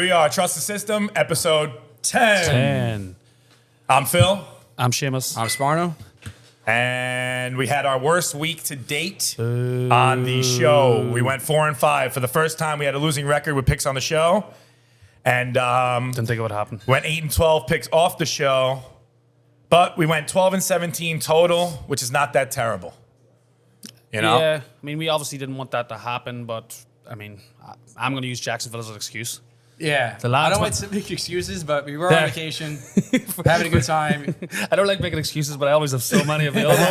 we are, Trust the System, episode 10. I'm Phil. I'm Seamus. I'm Sparno. And we had our worst week to date on the show. We went 4-5. For the first time, we had a losing record with picks on the show. And Didn't think it would happen. went 8-12 picks off the show. But we went 12-17 total, which is not that terrible. You know? Yeah, I mean, we obviously didn't want that to happen, but I mean, I'm going to use Jacksonville as an excuse. Yeah. The lads I don't went- like to make excuses, but we were on vacation, having a good time. I don't like making excuses, but I always have so many available.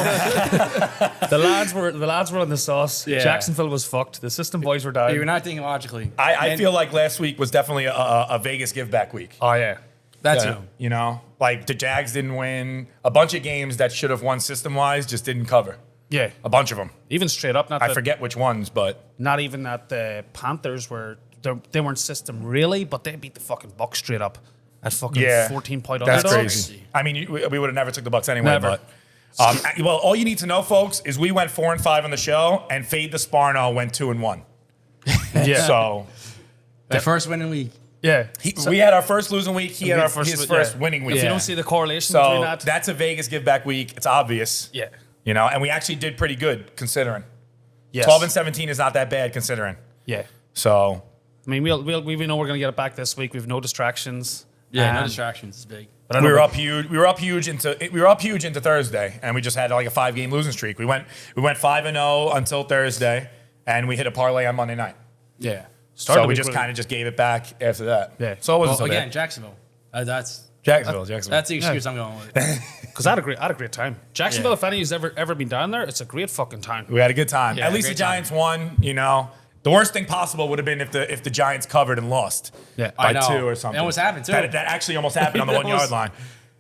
the lads were on the sauce. Yeah. Jacksonville was fucked. The system boys were down. You're not thinking logically. I feel like last week was definitely a Vegas give back week. Oh yeah. That's Yeah. You know, like the Jags didn't win. A bunch of games that should have won system wise just didn't cover. Yeah. A bunch of them. Even straight up, I forget which ones, but Not even that the Panthers were. They weren't system really, but they beat the fucking Bucks straight up at fucking 14-point that's underdogs. crazy. I mean, we would have never took the Bucks anyway. Never. But well, all you need to know, folks, is we went 4-5 on the show, and Fade the Sparno went 2-1. Yeah. So The first winning week. Yeah. we had our first losing week. He had his yeah. first winning week. If you Yeah. don't see the correlation between So that, that's a Vegas give back week. It's obvious. yeah. You know, and we actually did pretty good considering. Yes. 12-17 is not that bad considering. Yeah. So I mean, we know we're going to get it back this week. We've no distractions. Yeah, no Um, distractions. It's big. But I we don't were know- up huge. We were up huge into Thursday, and we just had like a 5-game losing streak. We went 5-0 until Thursday, and we hit a parlay on Monday night. Yeah. Started So the we week just with- kind of just gave it back after that. Yeah. So it wasn't Well, so again, bad. Jacksonville. That's Jacksonville. the excuse I'm going with. Because I had a great time. Jacksonville, if any who's ever been down there, it's a great fucking time. We had a good time. Yeah, At least the great time. Giants won. You know, the worst thing possible would have been if the Giants covered and lost. Yeah. by I know. 2 or something. It almost happened, too. That actually almost happened on the It 1 yard almost- line.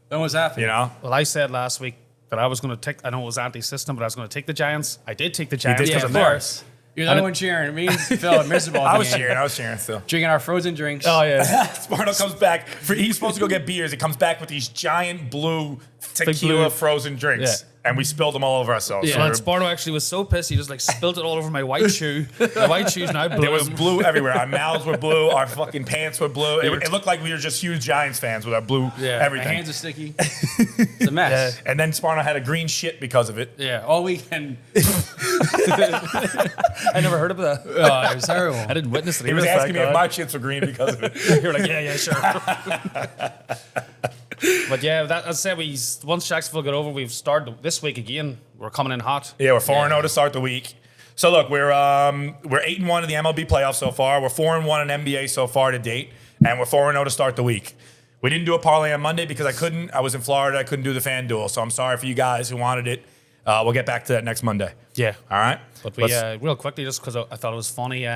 That was happening. You know, Well, I said last week that I was going to take, I know it was anti-system, but I was going to take the Giants. I did take the Giants did, because Yeah, I'm of there. course. You're the only one cheering. Me and Phil are miserable. at I the was game. cheering. I was cheering still. Drinking our frozen drinks. Oh, yeah. Sparno comes back. He's supposed to go get beers. He comes back with these giant blue tequila blue- frozen drinks. Yeah. And we spilled them all over ourselves. So So and Sparno actually was so pissed, he just like spilled it all over my white shoe. My white shoe's now blue. there was blue everywhere. Our mouths were blue. Our fucking pants were blue. It looked like we were just huge Giants fans with our blue Yeah. everything. My hands are sticky. It's a mess. And then Sparno had a green shit because of it. Yeah. All weekend. I never heard of that. Oh, it was terrible. I didn't witness it. He was either, asking me thank if God. my shits were green because of it. You were like, yeah, sure. But yeah, that, as I said, once Jacksonville got over, we've started this week again. We're coming in hot. Yeah, we're 4-0 to start the week. So look, we're 8-1 in the MLB playoffs so far. We're 4-1 in NBA so far to date, and we're 4-0 to start the week. We didn't do a parlay on Monday because I couldn't. I was in Florida. I couldn't do the FanDuel, so I'm sorry for you guys who wanted it. We'll get back to that next Monday. Yeah. All right. But we, real quickly, just because I thought it was funny,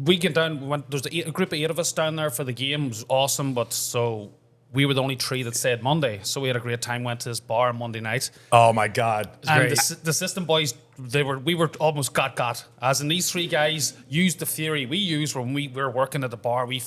we get down, there's a group of 8 of us down there for the game. It was awesome, but so we were the only 3 that said Monday. So we had a great time, went to this bar on Monday night. Oh my God. And the system boys, we were almost got. As in, these 3 guys used the theory we use when we were working at the bar. We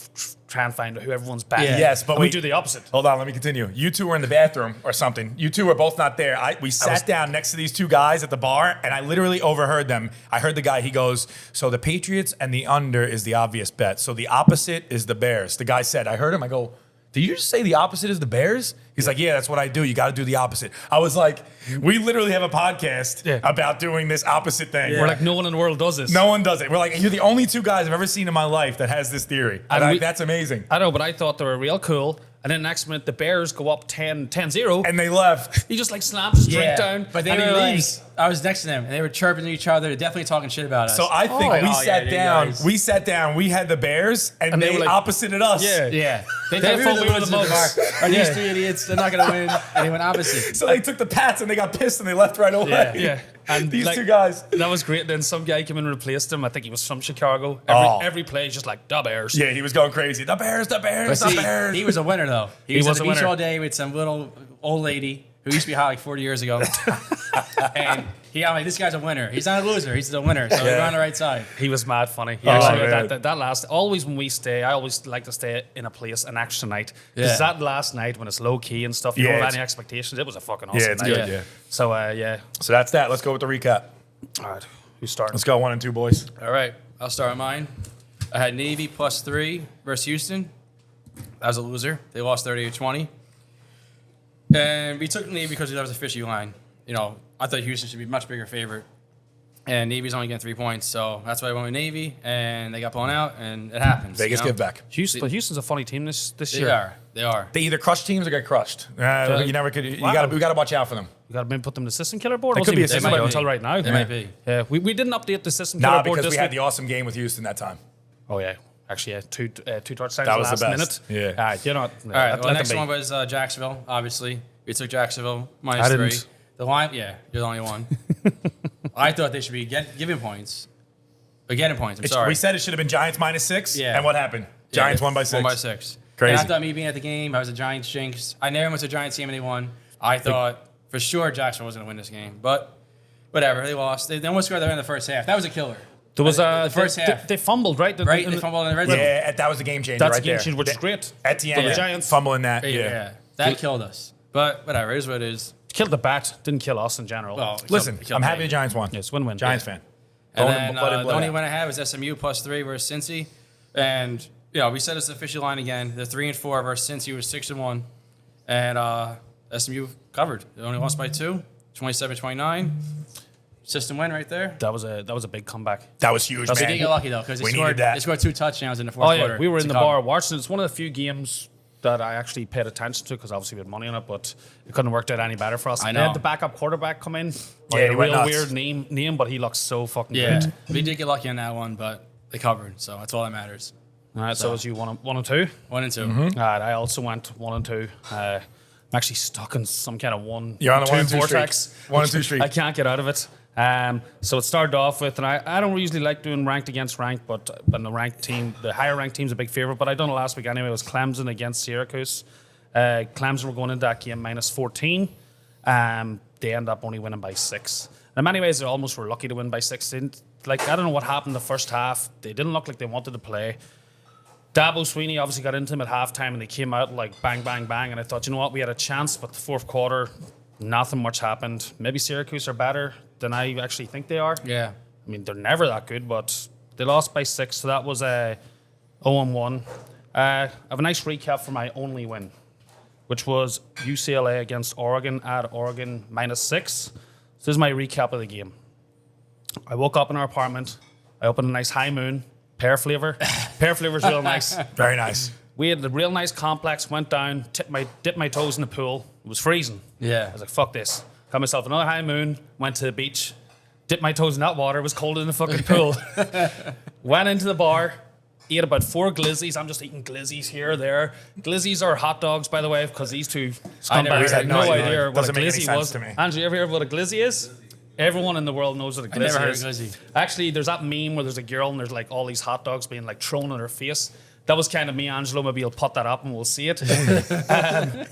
try and find out who everyone's back. Yeah. Yes, but And we wait. do the opposite. Hold on, let me continue. You two were in the bathroom or something. You two were both not there. We sat down next to these 2 guys at the bar, and I literally overheard them. I heard the guy, he goes, so the Patriots and the under is the obvious bet. So the opposite is the Bears. The guy said, I heard him, I go, did you just say the opposite is the Bears? He's like, yeah, that's what I do. You got to do the opposite. I was like, we literally have a podcast about doing this opposite thing. We're like, no one in the world does this. No one does it. We're like, you're the only 2 guys I've ever seen in my life that has this theory. And And that's amazing. I know, but I thought they were real cool. And then next minute, the Bears go up 10-0. And they left. He just like slams his drink down, But they and he were like, leaves. I was next to them, and they were chirping to each other. They're definitely talking shit about us. So I think Like, we oh, sat yeah, down. guys. We sat down. We had the Bears, and they they were like- opposited us. Yeah. Yeah. They They thought thought we were the bar. most. Are these Yeah. 3 idiots? They're not going to win. And they went opposite. So they took the Pats and they got pissed and they left right away. Yeah. And These like, 2 guys. That was great. Then some guy came in and replaced him. I think he was from Chicago. Every play is just like, the Bears. Yeah, he was going crazy. The Bears, the Bears, But the see, Bears. he was a winner, though. He was was a at the beach winner. all day with some little old lady who used to be hot like 40 years ago. And I'm like, this guy's a winner. He's not a loser. He's a winner. So we're on the right side. He was mad funny. He Oh, actually, man. that last, always when we stay, I always like to stay in a place an extra night. Because Yeah. that last night when it's low key and stuff, you Yeah, don't have it's- any expectations. It was a fucking awesome Yeah, it's night. good, yeah. So, yeah. So that's that. Let's go with the recap. All right. Who's starting? Let's go 1 and 2, boys. All right. I'll start with mine. I had Navy +3 versus Houston. That was a loser. They lost 38-20. And we took Navy because that was a fishy line. You know, I thought Houston should be a much bigger favorite. And Navy's only getting 3 points, so that's why I went with Navy, and they got blown out, and it happens. Vegas give back. Houston's a funny team this They year. are. They are. They either crush teams or get crushed. You never could. You got to watch out for them. You got to maybe put them in the system killer board. They could be a They system might killer. until right now. They might be. Yeah, we didn't update the system killer Nah, board because this we had week. the awesome game with Houston that time. Oh yeah, actually, yeah, two touchdowns That in was the the last best. minute. Yeah. All right, you know. All right, well, next one was Jacksonville, obviously. We took Jacksonville I -3. didn't. The line, yeah, you're the only one. I thought they should be giving points. Or getting points, I'm sorry. We said it should have been Giants -6. Yeah. And what happened? Yeah, Giants won by 6. 1-6. Crazy. And I thought me being at the game, I was a Giants jinx. I never went to a Giants game and they won. I thought for sure Jacksonville was going to win this game. But whatever, they lost. They almost scored there in the first half. That was a killer. There was the first half. They fumbled, right? Right? They fumbled in the red zone. Yeah, that was the game changer That's right a game there. changer, which is great. Etienne, For the Giants. fumbling that. Yeah. That killed us. But whatever, it is what it is. Killed the bat, didn't kill us in general. Well, it Listen, killed I'm happy me. the Giants won. Yes, win-win. Giants Yeah. fan. And Blood then in, blood the only out. win I had was SMU +3 versus Cincy. And, you know, we said it's the official line again. The 3-4 versus Cincy was 6-1. And SMU covered. They only lost by 2, 27-29. System win right there. That was a big comeback. That was huge, That's They man. did get lucky, though, because We needed that. they scored 2 touchdowns in the fourth Oh yeah, quarter. we were in to the cover. bar watching. It's one of the few games that I actually paid attention to because obviously we had money on it, but it couldn't have worked out any better for us. I They know. had the backup quarterback come in. Yeah, He had he a went real nuts. weird name, but he looks so fucking Yeah, good. we did get lucky on that one, but they covered, so that's all that matters. All right, so as you 1-2. 1-2. Mm-hmm. All right, I also went 1-2. I'm actually stuck in some kind of one. You're on a 1-2 vortex. streak. 1-2 streak. I can't get out of it. So it started off with, and I don't usually like doing ranked against ranked, but the ranked team, the higher ranked team's a big favorite. But I done it last week anyway. It was Clemson against Syracuse. Clemson were going into that game -14. They ended up only winning by 6. In many ways, they almost were lucky to win by 6. They didn't, like, I don't know what happened the first half. They didn't look like they wanted to play. Dabo Sweeney obviously got into them at halftime and they came out like bang, bang, bang. And I thought, you know what, we had a chance, but the fourth quarter, nothing much happened. Maybe Syracuse are better than I actually think they are. Yeah. I mean, they're never that good, but they lost by 6, so that was a 0-1. I have a nice recap for my only win, which was UCLA against Oregon at Oregon -6. So this is my recap of the game. I woke up in our apartment. I opened a nice high moon, pear flavor. Pear flavor's real nice. Very nice. We had the real nice complex, went down, dipped my toes in the pool. It was freezing. Yeah. I was like, fuck this. Got myself another high moon, went to the beach, dipped my toes in that water, it was cold in the fucking pool. Went into the bar, ate about 4 glizzies. I'm just eating glizzies here or there. Glizzies are hot dogs, by the way, because these two I never scumbags heard had of no glizzy. idea what a Doesn't make any glizzy sense was. to me. Andrew, you ever heard what a glizzy is? Everyone in the world knows what a glizzy never heard of is. glizzy. Actually, there's that meme where there's a girl and there's like all these hot dogs being like thrown on her face. That was kind of me, Angelo. Maybe you'll put that up and we'll see it.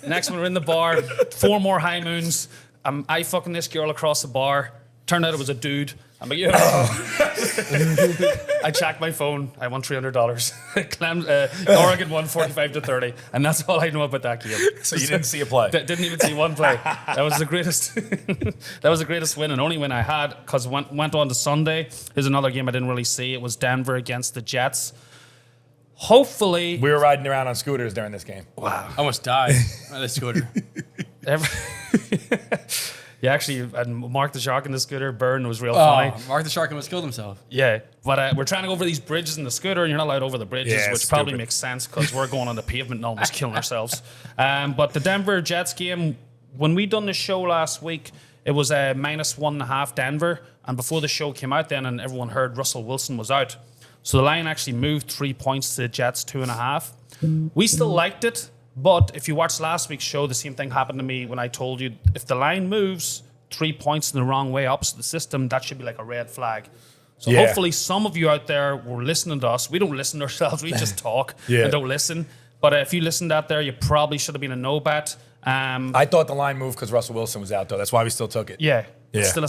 Next one, we're in the bar. 4 more high moons. I fucking this girl across the bar. Turned out it was a dude. I'm like, yeah. I checked my phone. I won $300. Oregon won 45-30, and that's all I know about that game. So you didn't see a play. Didn't even see one play. That was the greatest. That was the greatest win and only win I had because went on to Sunday. Here's another game I didn't really see. It was Denver against the Jets. Hopefully, We were riding around on scooters during this game. I almost died on the scooter. yeah, actually, and Mark the Shark in the scooter burn was real funny. Mark the Shark almost killed himself. Yeah, but we're trying to go over these bridges in the scooter, and you're not allowed over the bridges, Yeah, which probably stupid. makes sense because we're going on the pavement and almost killing ourselves. But the Denver Jets game, when we done the show last week, it was a -1.5 Denver, and before the show came out then and everyone heard Russell Wilson was out. So the line actually moved 3 points to the Jets, 2.5. We still liked it, but if you watched last week's show, the same thing happened to me when I told you if the line moves 3 points in the wrong way opposite the system, that should be like a red flag. So Yeah. hopefully some of you out there were listening to us. We don't listen to ourselves, we just talk Yeah. and don't listen. But if you listened out there, you probably should have been a no bet. I thought the line moved because Russell Wilson was out, though. That's why we still took it. Yeah. Yeah. It's still,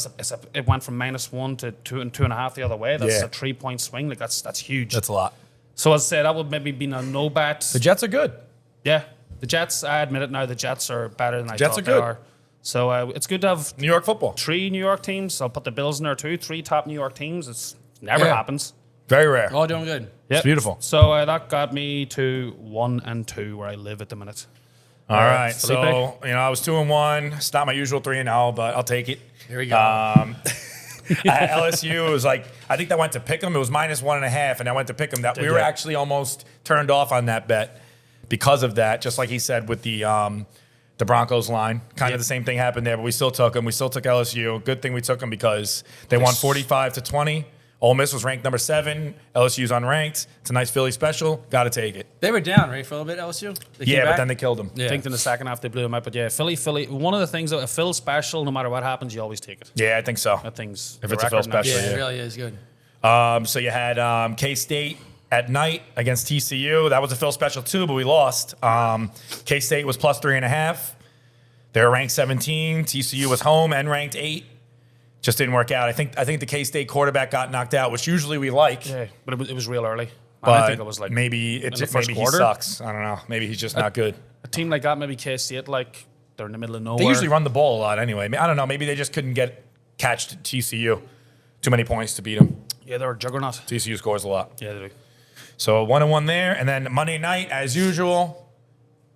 it went from -1 to 2 and 2.5 the other way. That's Yeah. a 3-point swing. Like that's huge. That's a lot. So as I said, that would maybe be a no bet. The Jets are good. Yeah, the Jets. I admit it now. The Jets are better than I Jets thought are they good. are. So it's good to have New York football. 3 New York teams. I'll put the Bills in there too. 3 top New York teams. It's never Yeah. happens. Very rare. All doing good. Yep. It's beautiful. So that got me to 1-2 where I live at the minute. All right. Felipe? So, I was 2-1. It's not my usual 3-0, but I'll take it. Here we go. I had LSU, it was like, I think that went to pick 'em. It was -1.5, and I went to pick 'em. That we were actually almost turned off on that bet because of that, just like he said with the Broncos line. Kind of the same thing happened there, but we still took them. We still took LSU. Good thing we took them because they won 45-20. Ole Miss was ranked number 7. LSU's unranked. It's a nice Philly special. Got to take it. They were down, right, for a little bit, LSU? They came Yeah, but back? then they killed them. Yeah. I think in the second half they blew them out. But yeah, Philly. One of the things that a Phil special, no matter what happens, you always take it. Yeah, I think so. That thing's If the it's a Phil record now. special, Yeah, yeah. it really is good. So you had K-State at night against TCU. That was a Phil special too, but we lost. K-State was +3.5. They were ranked 17. TCU was home and ranked 8. Just didn't work out. I think the K-State quarterback got knocked out, which usually we like. Yeah, but it was real early. But I think it was like maybe in the first he quarter. sucks. I don't know. Maybe he's just not good. A team like that, maybe K-State, like they're in the middle of nowhere. They usually run the ball a lot anyway. I don't know. Maybe they just couldn't catch TCU. Too many points to beat them. Yeah, they're a juggernaut. TCU scores a lot. Yeah, they do. So 1-1 there, and then Monday night, as usual,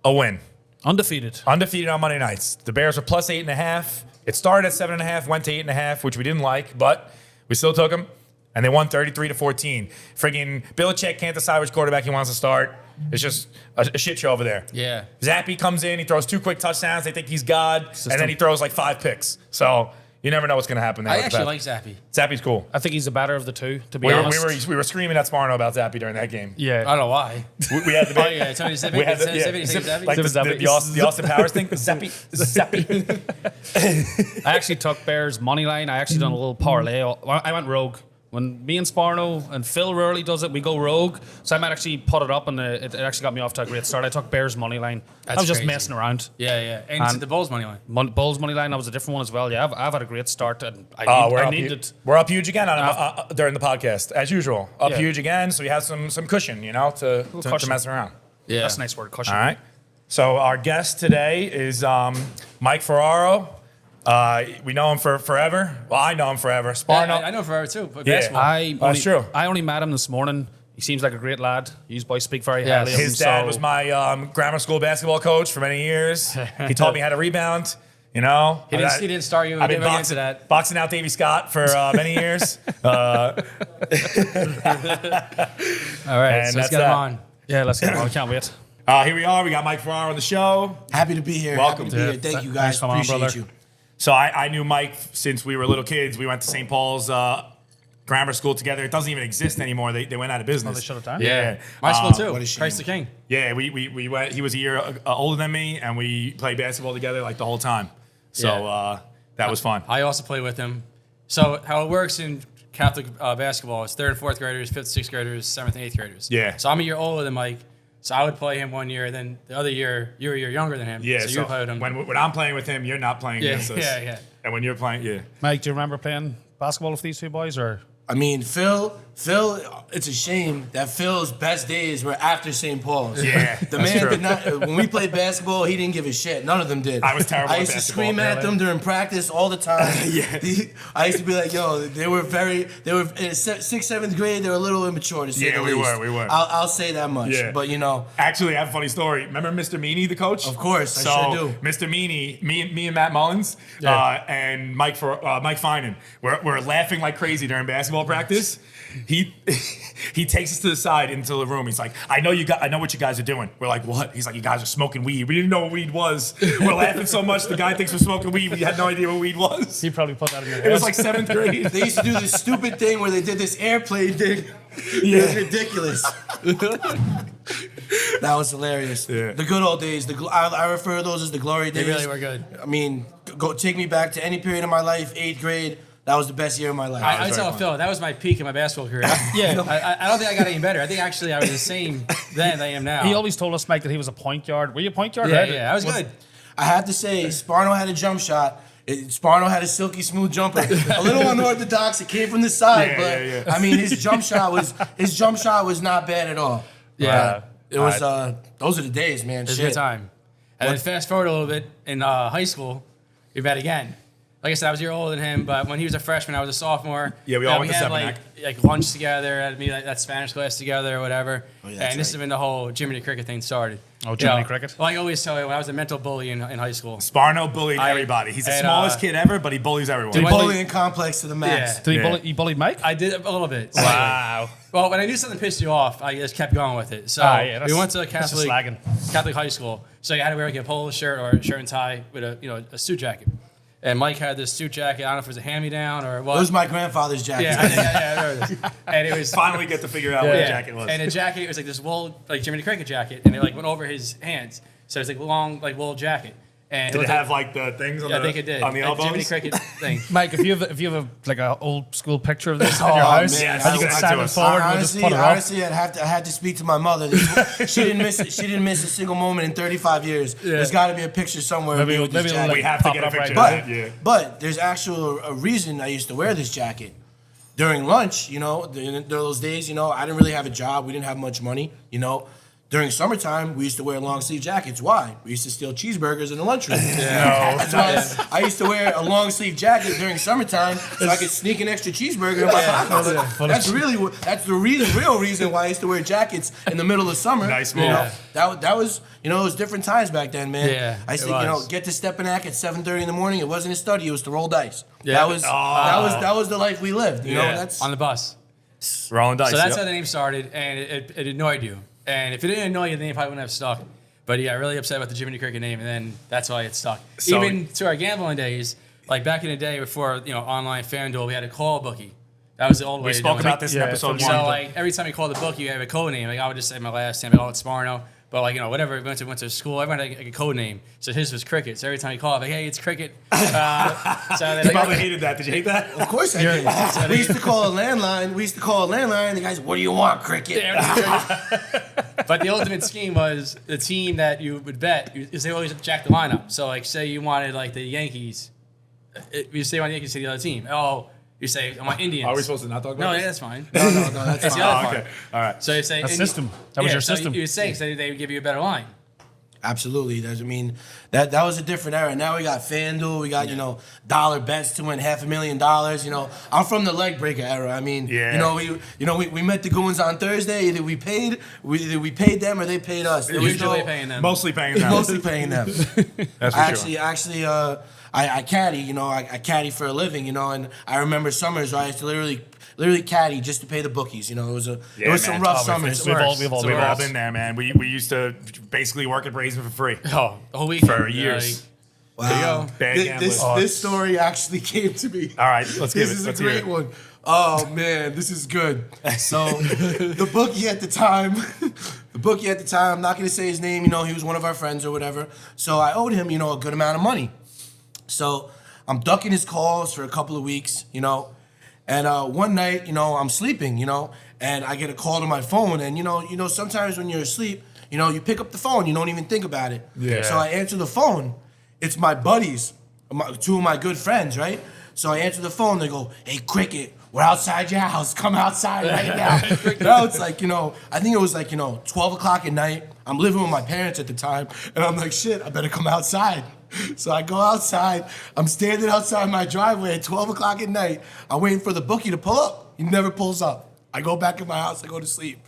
a win. Undefeated. Undefeated on Monday nights. The Bears were +8.5. It started at 7.5, went to 8.5, which we didn't like, but we still took them, and they won 33-14. Friggin' Belichick can't decide which quarterback he wants to start. It's just a shit show over there. Yeah. Zappy comes in, he throws 2 quick touchdowns. They think he's God, and then he throws like 5 picks. So you never know what's going to happen there. I with actually that. like Zappy. Zappy's cool. I think he's the better of the two, to be We honest. were screaming at Sparno about Zappy during that game. Yeah. I don't know why. We had the Oh, yeah, Tony Zippy. We had the, Zippy, Zippy. like Zippy. the Austin Powers thing. Zappy. I actually took Bears money line. I actually done a little parlay. I went rogue. When me and Sparno and Phil rarely does it, we go rogue. So I might actually put it up, and it actually got me off to a great start. I took Bears money line. I That's was just crazy. messing around. Yeah, yeah. And the Bulls money line. Bulls money line, that was a different one as well. Yeah, I've had a great start, and We're I up needed. we're up huge again during the podcast, as usual. Up Yeah. huge again, so we have some cushion, to cushion. mess around. Yeah. That's a nice word, cushion. All right. So our guest today is Mike Ferraro. We know him for forever. Well, I know him forever. Sparno. I know forever too. But Yeah. basketball. That's true. I only met him this morning. He seems like a great lad. You boys speak very Yes. highly of him. His dad so- was my grammar school basketball coach for many years. He taught me how to rebound. He didn't start you. I've We been didn't get into that. boxing out Davy Scott for many years. All right, And so let's that's get him that. on. Yeah, let's get him on. I can't wait. Here we are. We got Mike Ferraro on the show. Happy to be here. Welcome. Happy to be here. Thank you guys. Thanks for coming on, Appreciate brother. you. So I knew Mike since we were little kids. We went to St. Paul's grammar school together. It doesn't even exist anymore. They went out of business. They shut it down? Yeah. My school too. what a shame. Christ the King. Yeah, we went. He was a year older than me, and we played basketball together like the whole time. So Yeah. that was fun. I also play with him. So how it works in Catholic basketball is 3rd and 4th graders, 5th, 6th graders, 7th and 8th graders. Yeah. So I'm a year older than Mike. So I would play him one year, then the other year you're a year younger than him. Yeah. So you would play with him. when I'm playing with him, you're not playing Yeah, against us. yeah. And when you're playing, yeah. Mike, do you remember playing basketball with these two boys? Or I mean, Phil, it's a shame that Phil's best days were after St. Paul's. Yeah, The that's man true. did not, when we played basketball, he didn't give a shit. None of them did. I was terrible I at used to basketball, scream at really. them during practice all the time. Yeah. I used to be like, yo, they were in 6th, 7th grade, they were a little immature to say Yeah, the we least. were. I'll say that much. Yeah. But, Actually, I have a funny story. Remember Mr. Meany, the coach? Of course, I so, sure do. Mr. Meany, me and Matt Mullins, and Mike Finan, we're laughing like crazy during basketball practice. He takes us to the side into the room. He's like, I know what you guys are doing. We're like, what? He's like, you guys are smoking weed. We didn't know what weed was. We're laughing so much. The guy thinks we're smoking weed. We had no idea what weed was. he probably put that in your head. It was like 7th grade. They used to do this stupid thing where they did this airplane thing. Yeah. It was ridiculous. That was hilarious. Yeah. The good old days. I refer to those as the glory days. They really were good. I mean, go take me back to any period of my life. 8th grade. That was the best year of my life. I tell Phil, that was my peak in my basketball career. Yeah. I don't think I got any better. I think actually I was the same then as I am now. He always told us, Mike, that he was a point guard. Were you a point guard? yeah, Right? yeah, I was good. I have to say, Sparno had a jump shot. Sparno had a silky smooth jumper. A little unorthodox. It came from the side, Yeah, but yeah, yeah. I mean, his jump shot was not bad at all. Yeah. It was. Those are the days, man. It was a Shit. good time. And then fast forward a little bit in high school, we met again. like I said, I was a year older than him, but when he was a freshman, I was a sophomore. Yeah, we all went to had Seminac. like lunch together, had me like that Spanish class together or whatever. Oh, yeah, and that's this has right. been the whole Jiminy Cricket thing started. Oh, Jiminy Cricket? Well, I always tell you, when I was a mental bully in high school. Sparno bullied everybody. He's the and, smallest kid ever, but he bullies everyone. Dude, Bullying complex to the max. Yeah. Did Yeah. you bullied Mike? I did a little bit. So, Wow. well, when I knew something pissed you off, I just kept going with it. So Yeah, we went to a that's just Catholic high school. So you had to wear like a polo shirt or a shirt and tie with a suit jacket. And Mike had this suit jacket. I don't know if it was a hand-me-down or what. It was my grandfather's jacket. Yeah, there it is. And it was Finally get to figure out what the jacket was. And the jacket was like this wool, like Jiminy Cricket jacket, and it like went over his hands. So it's like long, like wool jacket. And Did it looked have like the things on I the think it did. on the Like elbows? Jiminy Cricket thing. Mike, if you have like an old school picture of this in Oh, your house, man, and you I- can I- stand I- it forward, we'll just put it up. honestly, I had to speak to my mother. She didn't miss it. She didn't miss a single moment in 35 years. There's got to be a picture somewhere. Maybe of me with this we'll, jacket. We have to pop get it a up right picture now. of it. Yeah. But there's actual a reason I used to wear this jacket. During lunch, during those days, I didn't really have a job. We didn't have much money, During summertime, we used to wear long sleeve jackets. Why? We used to steal cheeseburgers in the lunchroom. That's why I used to wear a long sleeve jacket during summertime so I could sneak an extra cheeseburger in my pocket. That's the real reason why I used to wear jackets in the middle of summer. Nice You move. know, that was it was different times back then, man. Yeah, I used it to was. get to Stepanak at 7:30 in the morning. It wasn't a study. It was to roll dice. Yeah. That was the life we lived. You know, that's on the bus. Rolling dice. So that's yep. how the name started, and it annoyed you. And if it didn't annoy you, the name probably wouldn't have stuck. But he got really upset about the Jiminy Cricket name, and then that's why it stuck. So- Even to our gambling days, like back in the day before online FanDuel, we had a call bookie. That was the old way. We of spoke doing about it. this in Yeah, episode so, So one. like every time you called the bookie, you have a code name. Like I would just say my last name, I call it Sparno. But like whatever, we went to school. Everyone had like a code name. So his was Cricket. So every time you call, like, hey, it's Cricket. So they You probably hated that. Did you hate that? Of course I did. We used to call a landline. The guys, what do you want, Cricket? But the ultimate scheme was the team that you would bet is they always jack the lineup. So like say you wanted like the Yankees, you say you want Yankees to the other team. Oh, you say I want Indians. Are we supposed to not talk about No, this? yeah, that's fine. No, that's It's the fine. other Oh, part. okay. All right. So you say A system. That was your so system. You would say so they would give you a better line. Absolutely. That was a different era. Now we got FanDuel. We got dollar bets to win $500,000. I'm from the leg breaker era. I mean, Yeah. we met the goons on Thursday. Either we paid them or they paid us. There was Usually no- paying them. Mostly paying them. Mostly paying them. That's for sure. I caddy, I caddy for a living, and I remember summers where I used to literally caddy just to pay the bookies. It was Yeah, some man. rough Oh, summers. We've all We've all been been there, man. We used to basically work at Brazen for free. Oh, the whole week For years. Wow. There you go. Bad This, gambling. this story actually came to me. All right, let's give This it. is Let's a hear great it. one. Oh man, this is good. So the bookie at the time, I'm not gonna say his name, he was one of our friends or whatever. So I owed him, a good amount of money. So I'm ducking his calls for a couple of weeks, and one night, I'm sleeping, and I get a call to my phone, and sometimes when you're asleep, you pick up the phone, you don't even think about it. Yeah. So I answer the phone. It's my buddies, two of my good friends, right? So I answer the phone. They go, "Hey, Cricket, we're outside your house. Come outside right now." Now it's like, I think it was like, 12 o'clock at night. I'm living with my parents at the time, and I'm like, shit, I better come outside. So I go outside. I'm standing outside my driveway at 12 o'clock at night. I'm waiting for the bookie to pull up. He never pulls up. I go back in my house. I go to sleep.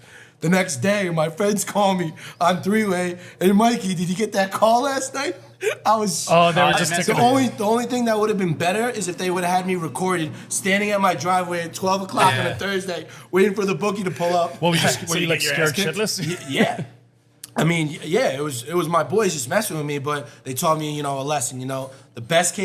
The next day, my friends call me on three-way. Hey, Mikey, did you get that call last night? I was. Oh, they were I just messed ticking. The only thing that would have been better is if they would have had me recorded standing at my driveway at 12 o'clock on a Thursday, waiting for the bookie to pull up. Well, were you you like get your ass scared kicked? shitless? Yeah. I mean, yeah, it was my boys just messing with me, but they taught me, a lesson. The best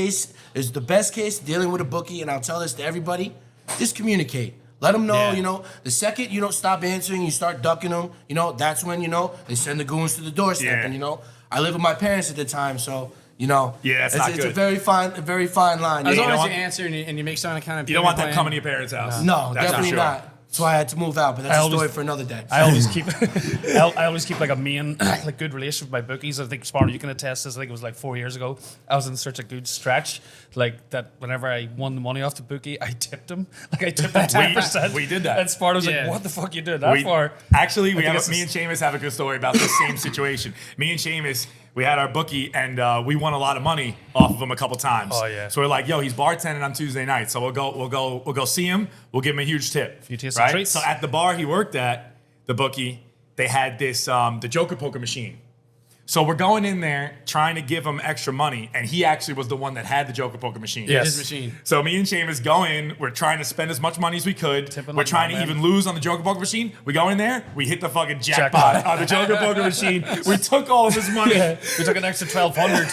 case dealing with a bookie, and I'll tell this to everybody: just communicate. Let them know, Yeah. the second you don't stop answering, you start ducking them, that's when, they send the goons to the doorstep. Yeah. And, I lived with my parents at the time, so, Yeah, that's not it's a good. very fine line. As You long know? as want- you answer and you make some kind of You don't want them plan. coming to your parents' house. No, That's for definitely sure. not. That's why I had to move out, but that's I a always- story for another day. I always keep, I always keep like a main, like good relationship with my bookies. I think Sparno, you can attest this. I think it was like 4 years ago. I was in such a good stretch, like that. Whenever I won the money off the bookie, I tipped him. Like I tipped him 10%. we did that. And Sparno was Yeah. like, "What the fuck you doing that We- for?" Actually, I think me and Seamus have a good story about the same situation. Me and Seamus, we had our bookie, and we won a lot of money off of him a couple times. Oh, yeah. So we're like, yo, he's bartending on Tuesday night, so we'll go see him. We'll give him a huge tip. Few tasty treats. So at the bar he worked at, the bookie, they had this the Joker poker machine. So we're going in there trying to give him extra money, and he actually was the one that had the Joker poker machine. Yes. His machine. So me and Seamus go in. We're trying to spend as much money as we could. Tipping We're like trying that, to man. even lose on the Joker poker machine. We go in there. We hit the fucking jackpot on the Joker poker machine. We took all of his money. Yeah, we took an extra 1,200.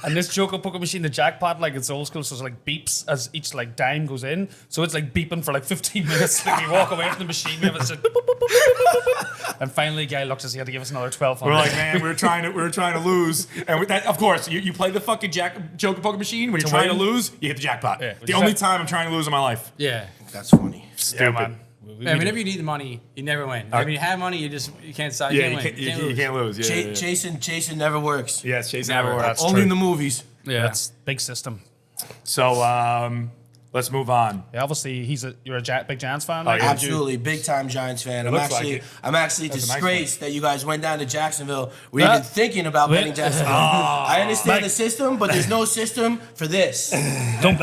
And this Joker poker machine, the jackpot, like it's old school, so it's like beeps as each like dime goes in. So it's like beeping for like 15 minutes. Like we walk away from the machine, we have it said, boop, boop, boop, boop, boop, boop. And finally, the guy looked as he had to give us another 1,200. We're like, man, we were trying to lose, and with that, of course, you play the fucking Joker poker machine. When you're trying to win. lose, you hit the jackpot. Yeah, the only time I'm trying to lose in my life. Yeah. That's funny. yeah, man. Man, whenever you need the money, you never win. Whenever you have money, you can't stop. You Yeah, can't win. you can't lose. Yeah, yeah, yeah. Chasing never works. Yes, Chase Never. never. That's Only true. in the movies. Yeah. That's big system. So let's move on. Yeah, obviously you're a big Giants fan. Oh, right? yeah. Absolutely, big time Giants fan. looks like it. I'm actually That's a nice disgraced that you guys went down to Jacksonville. We're even thinking about betting Jacksonville. I understand Mike. the system, but there's no system for this. Don't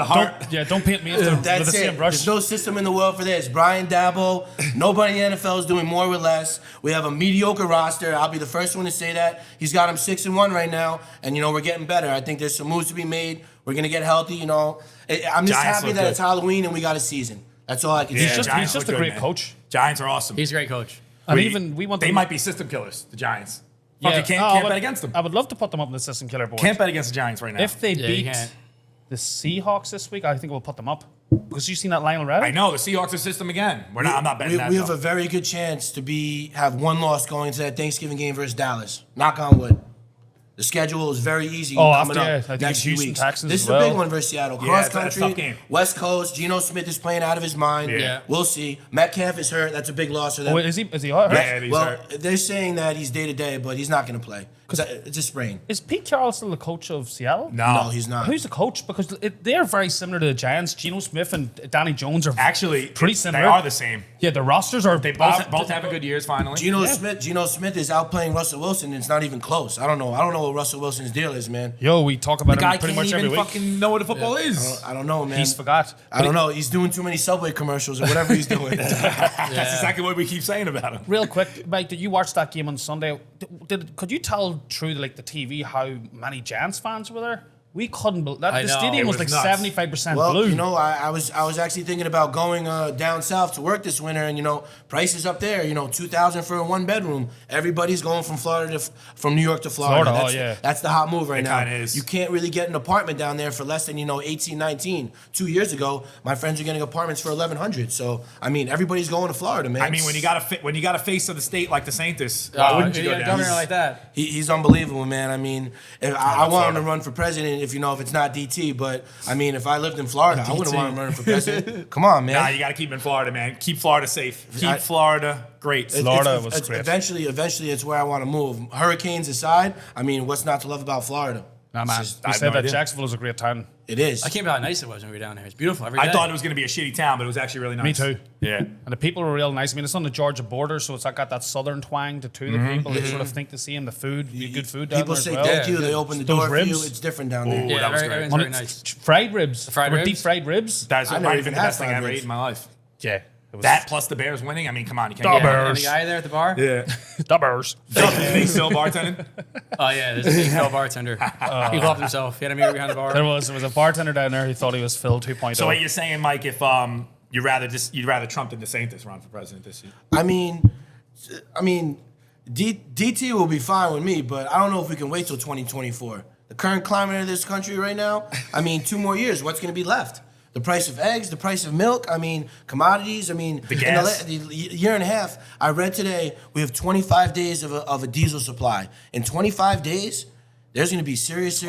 paint me with the That's same it. brush. There's no system in the world for this. Brian Dabble, nobody in the NFL is doing more with less. We have a mediocre roster. I'll be the first one to say that. He's got him 6-1 right now, and we're getting better. I think there's some moves to be made. We're gonna get healthy. I'm just Giants happy look that good. it's Halloween and we got a season. That's all I can Yeah, say. he's Giants just look a good, great man. coach. Giants are awesome. He's a great coach. And we want They them- might be system killers. The Giants. Yeah. Fuck, you can't, Oh, can't but bet against them. I would love to put them up in the system killer board. Can't bet against the Giants right now. If they Yeah, you beat can't. the Seahawks this week, I think we'll put them up. Because you've seen that Lionel Reddick? I know the Seahawks are system again. I'm not betting that. We have though. a very good chance to have one loss going into that Thanksgiving game versus Dallas. Knock on wood. The schedule is very easy Oh, coming after, yeah, I up think next it's few Houston weeks. Texans This as is a big well. one versus Seattle. Yeah, Cross it's a country, tough game. West Coast. Geno Smith is playing out of his mind. Yeah. We'll see. Metcalf is hurt. That's a big loss for them. Oh, is he hurt? Yeah, he's well, hurt. they're saying that he's day to day, but he's not going to play. It's a sprain. Is Pete Carroll still the coach of Seattle? No, No, he's not. Who's the coach? Because they're very similar to the Giants. Geno Smith and Danny Jones are Actually, pretty similar. They are the same. Yeah, the rosters are. They both have a good years finally. Geno Smith is outplaying Russell Wilson. And it's not even close. I don't know what Russell Wilson's deal is, man. Yo, we talk about The guy him pretty can't much even every week. fucking know what a football is. I don't know, man. He's forgot. I don't know. He's doing too many Subway commercials or whatever he's doing. That's exactly what we keep saying about him. Real quick, Mike, did you watch that game on Sunday? Could you tell through the TV how many Giants fans were there? We couldn't believe that. I The know. stadium It was was like nuts. 75% Well, blue. I was actually thinking about going down south to work this winter, and prices up there, $2,000 for a 1-bedroom. Everybody's going from from New York to Florida. Florida, That's, oh, yeah. that's the hot move right It now. kinda is. You can't really get an apartment down there for less than 18, 19. 2 years ago, my friends are getting apartments for $1,100. So everybody's going to Florida, man. I mean, when you got a face of the state like the Saints, Oh, why wouldn't you you go got a down? governor like that. He's unbelievable, man. I mean, I want him Florida. to run for president if it's not DT, but if I lived in Florida, I wouldn't want him running for president. Come on, man. Nah, you got to keep him in Florida, man. Keep Florida safe. Keep Florida great. Florida was great. Eventually, it's where I want to move. Hurricanes aside, what's not to love about Florida? Nah, man. I We have said no that idea. Jacksonville is a great town. It is. I can't believe how nice it was when we were down there. It's beautiful every day. I thought it was going to be a shitty town, but it was actually really nice. Me too. Yeah. And the people were real nice. I mean, it's on the Georgia border, so it's got that southern twang to the people. They sort of think to see, and the food, good food down People there say as well. thank you. Yeah. They open the Those door for you. ribs. It's different down there. Ooh, Yeah, that was everyone's great. very nice. Fried ribs. fried Or ribs? deep fried ribs. That's I never might even have been the had best thing I fried ever ribs. ate in my life. Yeah. It was That plus the Bears winning. I mean, come on, you can't Double. get And Bears. the guy there at the bar? Yeah. Dubbers. Fake still bartending. Oh, yeah, there's a big Phil bartender. He loved himself. He had a mirror behind the bar. There was a bartender down there who thought he was Phil 2.0. So what you're saying, Mike? If you'd rather Trump than DeSantis run for president this year? DT will be fine with me, but I don't know if we can wait till 2024. The current climate of this country right now, 2 more years, what's going to be left? The price of eggs, the price of milk, commodities, the gas. In the year and a half, I read today, we have 25 days of a diesel supply. In 25 days, there's going to be serious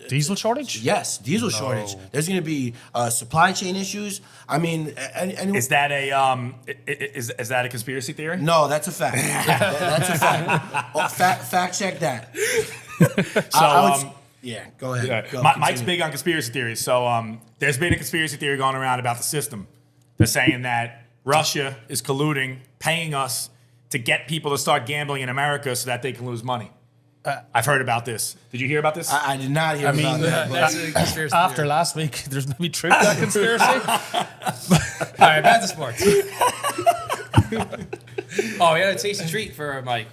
diesel shortage? yes, diesel shortage. There's going to be supply chain issues. Is that a is that a conspiracy theory? No, that's a fact. That's a fact. Oh, fact check that. So Yeah, go ahead. yeah. Go, Mike's continue. big on conspiracy theories. So there's been a conspiracy theory going around about the system. They're saying that Russia is colluding, paying us to get people to start gambling in America so that they can lose money. I've heard about this. Did you hear about this? I did not hear about that. But That's a conspiracy After theory. last week, there's maybe truth to that conspiracy. All right, back to sports. Oh, we had a tasty treat for Mike.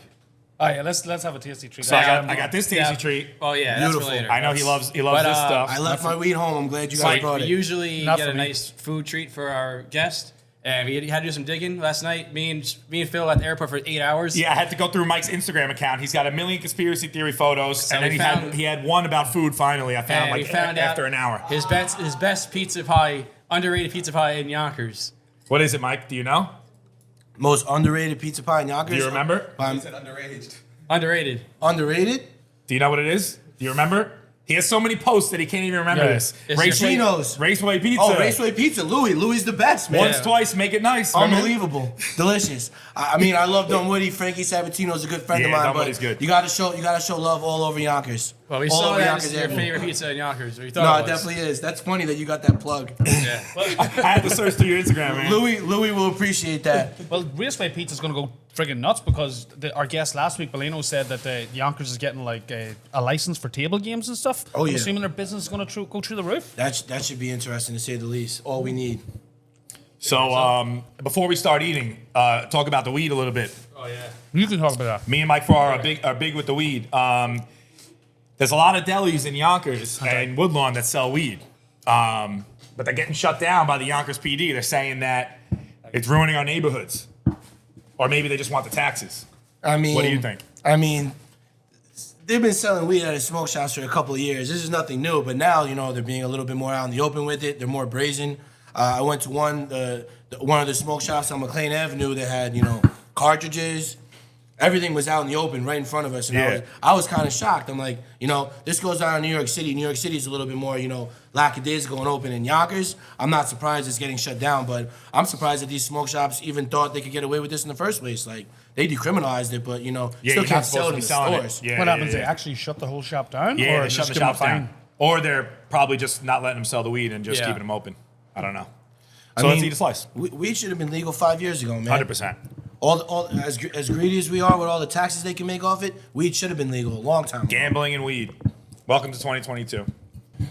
Oh yeah, let's have a tasty treat. So I got this tasty Yeah. treat. Oh yeah, Beautiful. that's for later. I know he loves But, this stuff. I left my weed home. I'm glad you guys Like, brought we it. usually Not get for a me. nice food treat for our guest, and we had to do some digging last night. Me and Phil at the airport for 8 hours. Yeah, I had to go through Mike's Instagram account. He's got a million conspiracy theory photos, So and then we he had one about food. Finally, I found And we found after out an hour. his best pizza pie, underrated pizza pie in Yonkers. What is it, Mike? Do you know? Most underrated pizza pie in Yonkers. Do you remember? Underrated. Underrated? Do you know what it is? Do you remember? He has so many posts that he can't even remember Yeah. this. It's Raceway Pizza. Oh, Raceway Pizza. Louis the best, man. Once, twice, make it nice. remember? Unbelievable, delicious. I mean, I love Dunwoody. Frankie Sabatino's a good friend of Yeah, mine, Dunwoody's but good. you gotta show love all over Yonkers. Well, we all saw over that Yonkers as your Avenue. favorite pizza in Yonkers. Or you thought No, it it was. definitely is. That's funny that you got that plug. Yeah. I had to search through your Instagram, man. Louis will appreciate that. Well, Raceway Pizza's going to go friggin' nuts because our guest last week, Bellino, said that Yonkers is getting like a license for table games and stuff. Oh, I'm yeah. assuming their business is going to go through the roof. That should be interesting to say the least. All we need. So before we start eating, talk about the weed a little bit. Oh yeah. You can talk about that. Me and Mike Farr are big with the weed. There's a lot of delis in Yonkers and Woodlawn that sell weed, but they're getting shut down by the Yonkers PD. They're saying that it's ruining our neighborhoods, or maybe they just want the taxes. I mean, What do you think? I mean, they've been selling weed at a smoke shops for a couple of years. This is nothing new, but now they're being a little bit more out in the open with it. They're more brazen. I went to one of the smoke shops on McLean Avenue that had cartridges. Everything was out in the open, right in front of us, and Yeah. I was kind of shocked. I'm like, this goes on in New York City. New York City is a little bit more, lackadaisical and open. In Yonkers, I'm not surprised it's getting shut down, but I'm surprised that these smoke shops even thought they could get away with this in the first place. Like, they decriminalized it, but Yeah, still you're can't not sell supposed it to in be the selling stores. it. Yeah, What happens? Yeah, They actually shut the whole shop down? yeah, or they just shut the give them a shops down, fine? or they're probably just not letting them sell the weed and just Yeah. keeping them open. I don't know. So let's eat a slice. Weed should have been legal 5 years ago, man. 100%. All as greedy as we are with all the taxes they can make off it, weed should have been legal a long time ago. Gambling and weed. Welcome to 2022.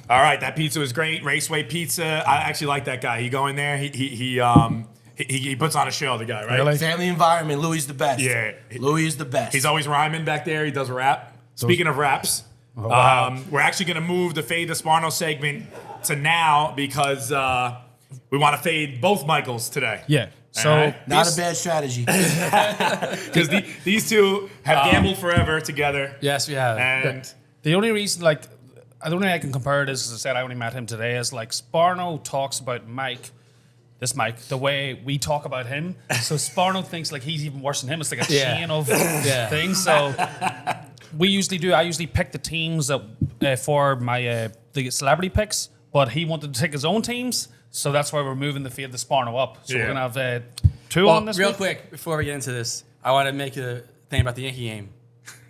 All right, that pizza was great. Raceway Pizza. I actually like that guy. You go in there, he puts on a show. The guy, right? Really? Family environment, Louis is the best. Yeah. Louis is the best. He's always rhyming back there. He does a rap. Speaking of raps, wow. we're actually going to move the Fade the Sparno segment to now because we want to fade both Michaels today. Yeah. So All right. Not this- a bad strategy. Because these two have gambled forever together. Yes, we have. And the only reason, the only way I can compare this, as I said, I only met him today, is like Sparno talks about Mike, the way we talk about him. So Sparno thinks like he's even worse than him. It's like a Yeah. chain of Yeah. things. So I usually pick the teams that for my the celebrity picks, but he wanted to take his own teams. So that's why we're moving the Fade the Sparno up. So Yeah. we're going to have two Well, on this real week. quick before we get into this, I want to make a thing about the Yankee game.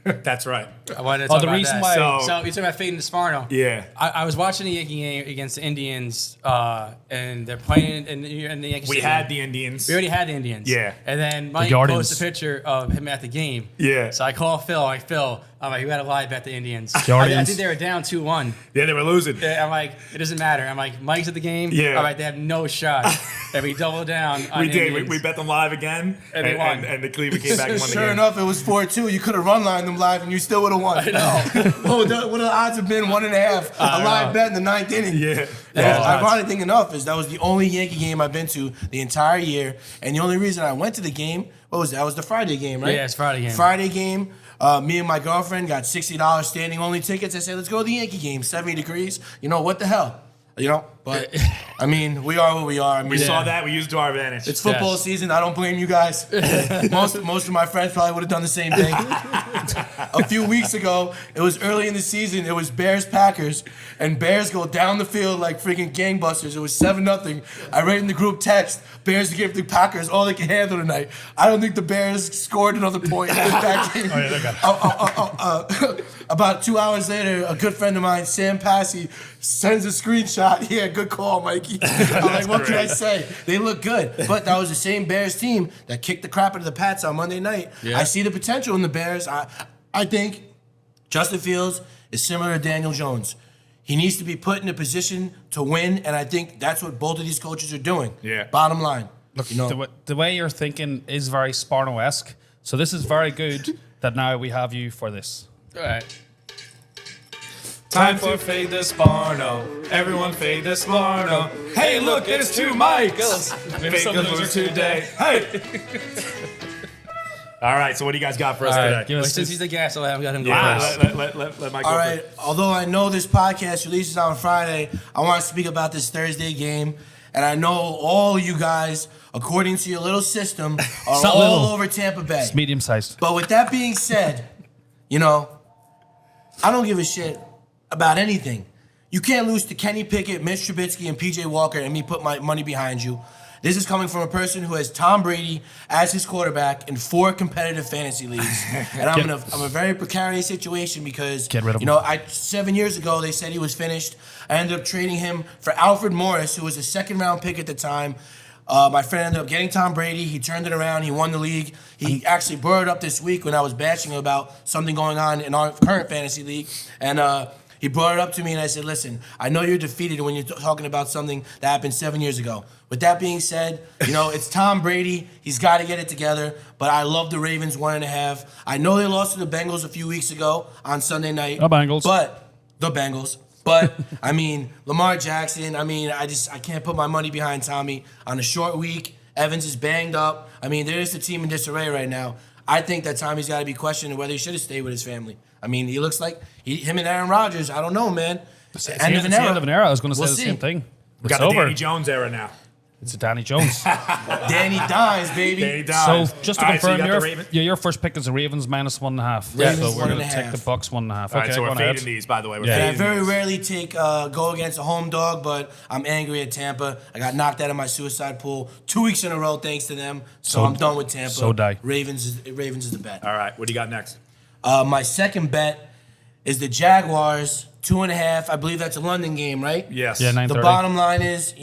that's right. I wanted to Oh, talk the about reason that. why- So you're talking about fading to Sparno. Yeah. I was watching the Yankee game against the Indians, and they're playing in the Yankee We Stadium. had the Indians. We already had the Indians. Yeah. And then Mike Guardians. posted a picture of him at the game. Yeah. So I call Phil. I'm like, Phil, you got to lie about the Indians. Guardians. I think they were down 2-1. Yeah, they were losing. I'm like, it doesn't matter. I'm like, Mike's at the game. Yeah. All right, they have no shot. And we doubled down on We the did. Indians. We bet them live again, And they won. and the Cleveland came back and won the Sure game. enough, it was 4-2. You could have run lined them live and you still would have won. I know. what would the odds have been? 1.5. A live bet in the ninth inning. Yeah. And Yeah. ironic thing enough is that was the only Yankee game I've been to the entire year, and the only reason I went to the game, what was that? That was the Friday game, right? Yeah, it's Friday game. Friday game. Me and my girlfriend got $60 standing only tickets. I said, let's go to the Yankee game. 70 degrees. What the hell? But I mean, we are what we are. I mean, We saw that. We used it to our advantage. it's football Yes. season. I don't blame you guys. most of my friends probably would have done the same thing. A few weeks ago, it was early in the season. It was Bears Packers, and Bears go down the field like freaking gangbusters. It was 7-0. I read in the group text, Bears to give the Packers all they can handle tonight. I don't think the Bears scored another point in that game. About 2 hours later, a good friend of mine, Sam Passy, sends a screenshot. Yeah, good call, Mikey. I'm like, what can I say? They look good. But that was the same Bears team that kicked the crap out of the Pats on Monday night. Yeah. I see the potential in the Bears. I think Justin Fields is similar to Daniel Jones. He needs to be put in a position to win, and I think that's what both of these coaches are doing. Yeah. Bottom line. Look, you know, the way you're thinking is very Sparno-esque. So this is very good that now we have you for this. All right. Time for Fade the Sparno. Everyone fade the Sparno. Hey, look, there's two mics. Fade the loser today. Hey. All right, so what do you guys got for us today? Give us Since he's the guest, I'll got him go Yeah, first. let Mike go all first. right. Although I know this podcast releases on Friday, I want to speak about this Thursday game. And I know all you guys, according to your little system, are not all little. over Tampa Bay. It's medium-sized. But with that being said, you know, I don't give a shit about anything. You can't lose to Kenny Pickett, Mitch Trubisky, and PJ Walker and me put my money behind you. This is coming from a person who has Tom Brady as his quarterback in 4 competitive fantasy leagues. And I'm in a very precarious situation because, Get rid of you know, 7 years ago they said he was finished. I ended up trading him for Alfred Morris, who was a 2nd-round pick at the time. My friend ended up getting Tom Brady. He turned it around. He won the league. He actually brought it up this week when I was bashing him about something going on in our current fantasy league. And he brought it up to me, and I said, listen, I know you're defeated when you're talking about something that happened 7 years ago. With that being said, you know, it's Tom Brady. He's got to get it together. But I love the Ravens 1.5. I know they lost to the Bengals a few weeks ago on Sunday night. The Bengals. But, I mean, Lamar Jackson, I mean, I can't put my money behind Tommy on a short week. Evans is banged up. I mean, there is the team in disarray right now. I think that Tommy's got to be questioned whether he should have stayed with his family. I mean, he looks like him and Aaron Rodgers. I don't know, man. It's the end of an era. I was going to say the same thing. We It's got the over. Danny Jones era now. It's a Danny Jones. Danny Dimes, baby. Danny Dimes. So just to All right, so you confirm, got the Ravens. your first pick is the Ravens -1.5. Ravens So we're going to 1.5. take the Bucks 1.5. All Okay, right, so go we're on ahead. fading these, by the way. We're Yeah. And I fading very these. rarely go against a home dog, but I'm angry at Tampa. I got knocked out of my suicide pool 2 weeks in a row thanks to them. So I'm done with Tampa. so die. Ravens is the bet. All right, what do you got next? My second bet is the Jaguars 2.5. I believe that's a London game, right? Yes. Yeah, The 9:30. bottom line is,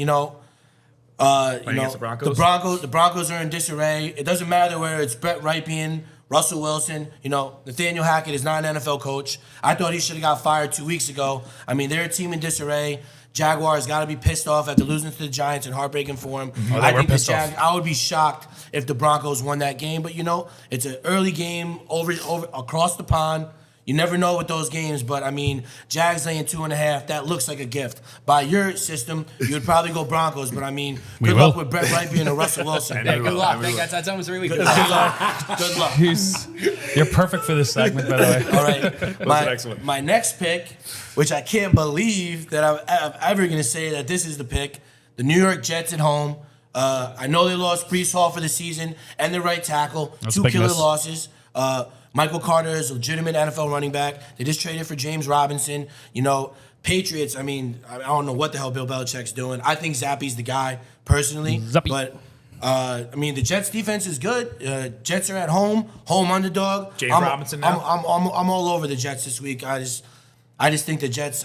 against the Broncos? The Broncos are in disarray. It doesn't matter whether it's Brett Rypien, Russell Wilson. You know, Nathaniel Hackett is not an NFL coach. I thought he should have got fired 2 weeks ago. I mean, they're a team in disarray. Jaguars got to be pissed off after losing to the Giants and heartbreaking for them. Oh, they I were think pissed off. I would be shocked if the Broncos won that game. But you know, it's an early game over across the pond. You never know with those games, but I mean, Jags laying 2.5, that looks like a gift. By your system, you would probably go Broncos, but I mean, good luck with Brett Rypien and Russell Wilson. Yeah, good luck. Thank God. That's almost 3 weeks. Good luck. Good luck. You're perfect for this segment, by the way. All right. the next one? My next pick, which I can't believe that I'm ever going to say that this is the pick, the New York Jets at home. I know they lost Breece Hall for the season and their right tackle, That's a 2 big killer miss. losses. Michael Carter is a legitimate NFL running back. They just traded for James Robinson. You know, Patriots, I mean, I don't know what the hell Bill Belichick's doing. I think Zappy's the guy, personally. Zappy. But, I mean, the Jets' defense is good. Jets are at home underdog. James Robinson now? I'm all over the Jets this week. I just think the Jets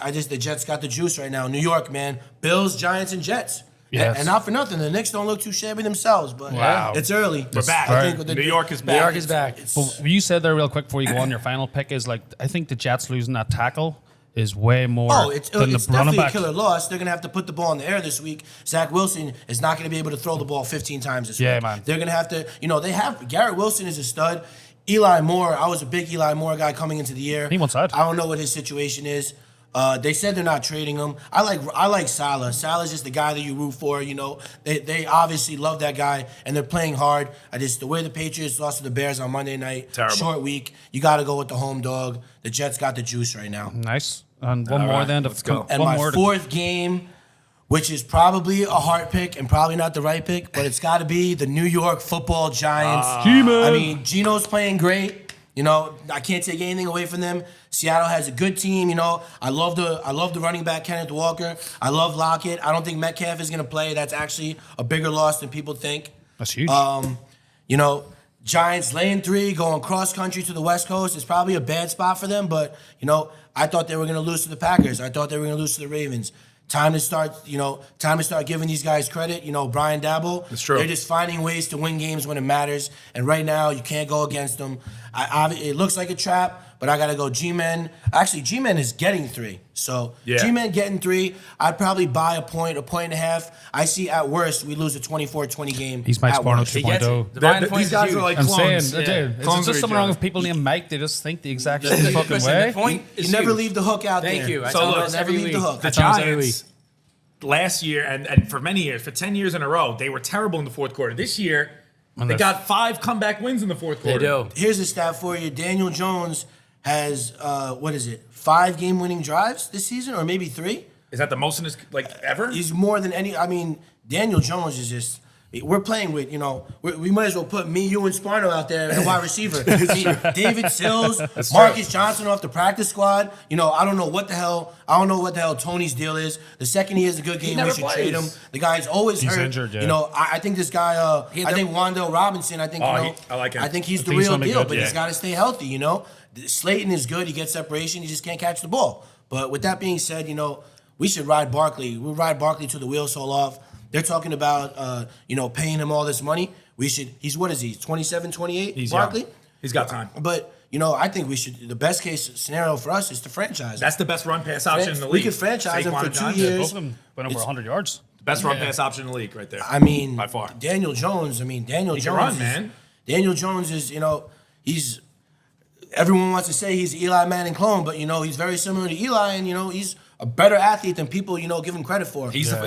got the juice right now. New York, man. Bills, Giants, and Jets. Yes. And not for nothing, the Knicks don't look too shabby themselves, but Wow. it's early. We're back. I think with New York is back. New York is back. But you said there real quick before you go on, your final pick is like, I think the Jets losing that tackle is way more It's than the running definitely back. a killer loss. They're going to have to put the ball in the air this week. Zach Wilson is not going to be able to throw the ball 15 times this Yeah, week. man. They're going to have to, they have, Garrett Wilson is a stud. Eli Moore, I was a big Eli Moore guy coming into the year. He wants out. I don't know what his situation is. They said they're not trading him. I like Salah. Salah's just the guy that you root for. They obviously love that guy and they're playing hard. The way the Patriots lost to the Bears on Monday night, Terrible. short week. You got to go with the home dog. The Jets got the juice right now. Nice. And one more right, then. let's go. And one my more to- fourth game, which is probably a heart pick and probably not the right pick, but it's got to be the New York Football Giants. I mean, Geno's playing great. I can't take anything away from them. Seattle has a good team. I love the running back Kenneth Walker. I love Lockett. I don't think Metcalf is going to play. That's actually a bigger loss than people think. That's huge. Giants laying 3, going cross country to the West Coast. It's probably a bad spot for them, but I thought they were going to lose to the Packers. I thought they were going to lose to the Ravens. Time to start giving these guys credit. Brian Dabble. It's true. They're just finding ways to win games when it matters. And right now, you can't go against them. It looks like a trap, but I got to go G-Men. Actually, G-Men is getting 3. So Yeah. G-Men getting 3. I'd probably buy a point and a half. I see at worst we lose a 24-20 game. He's Mike's at Porno worst. 2.0. The buying These points guys is are huge. like I'm clones. saying, dude, is Clones it of just each something wrong other. with people named Mike? They just think the exact same fucking Listen, way. the point is You never huge. leave the hook out Thank there. you. I So tell look, them this never every leave the week. hook. The That's every Giants last year and for many years, for 10 years in a row, they were terrible in the fourth quarter. This year, they got 5 comeback wins in the fourth quarter. They do. Here's a stat for you. Daniel Jones has 5 game-winning drives this season, or maybe 3. Is that the most in his ever? He's more than any. I mean, Daniel Jones is just. We're playing with, we might as well put me, you, and Sparno out there at wide receiver. David Sills, Marcus Johnson off the practice squad. I don't know what the hell Tony's deal is. The second he has a good game, we never should trade him. plays. The guy's always He's hurt. injured, yeah. I think this guy. I think Wandale Robinson. I think I like him. I think he's I the think he's real gonna be deal, good, but yeah. he's got to stay healthy. Slayton is good. He gets separation. He just can't catch the ball. But with that being said, we should ride Barkley. We'll ride Barkley till the wheels fall off. They're talking about, paying him all this money. We should. He's what is he? 27, 28. He's Barkley. young. He's got time. But I think we should. The best case scenario for us is to franchise. That's the best run pass option in the league. We could franchise him Saquon for and 2 Giants. years. Both of them went over 100 yards. The best run pass option in the league, right there. I mean, by far. Daniel Jones. Daniel He Jones. can run, is, man. Daniel Jones is. He's. Everyone wants to say he's Eli Manning clone, but he's very similar to Eli, and he's a better athlete than people give him credit for. He's the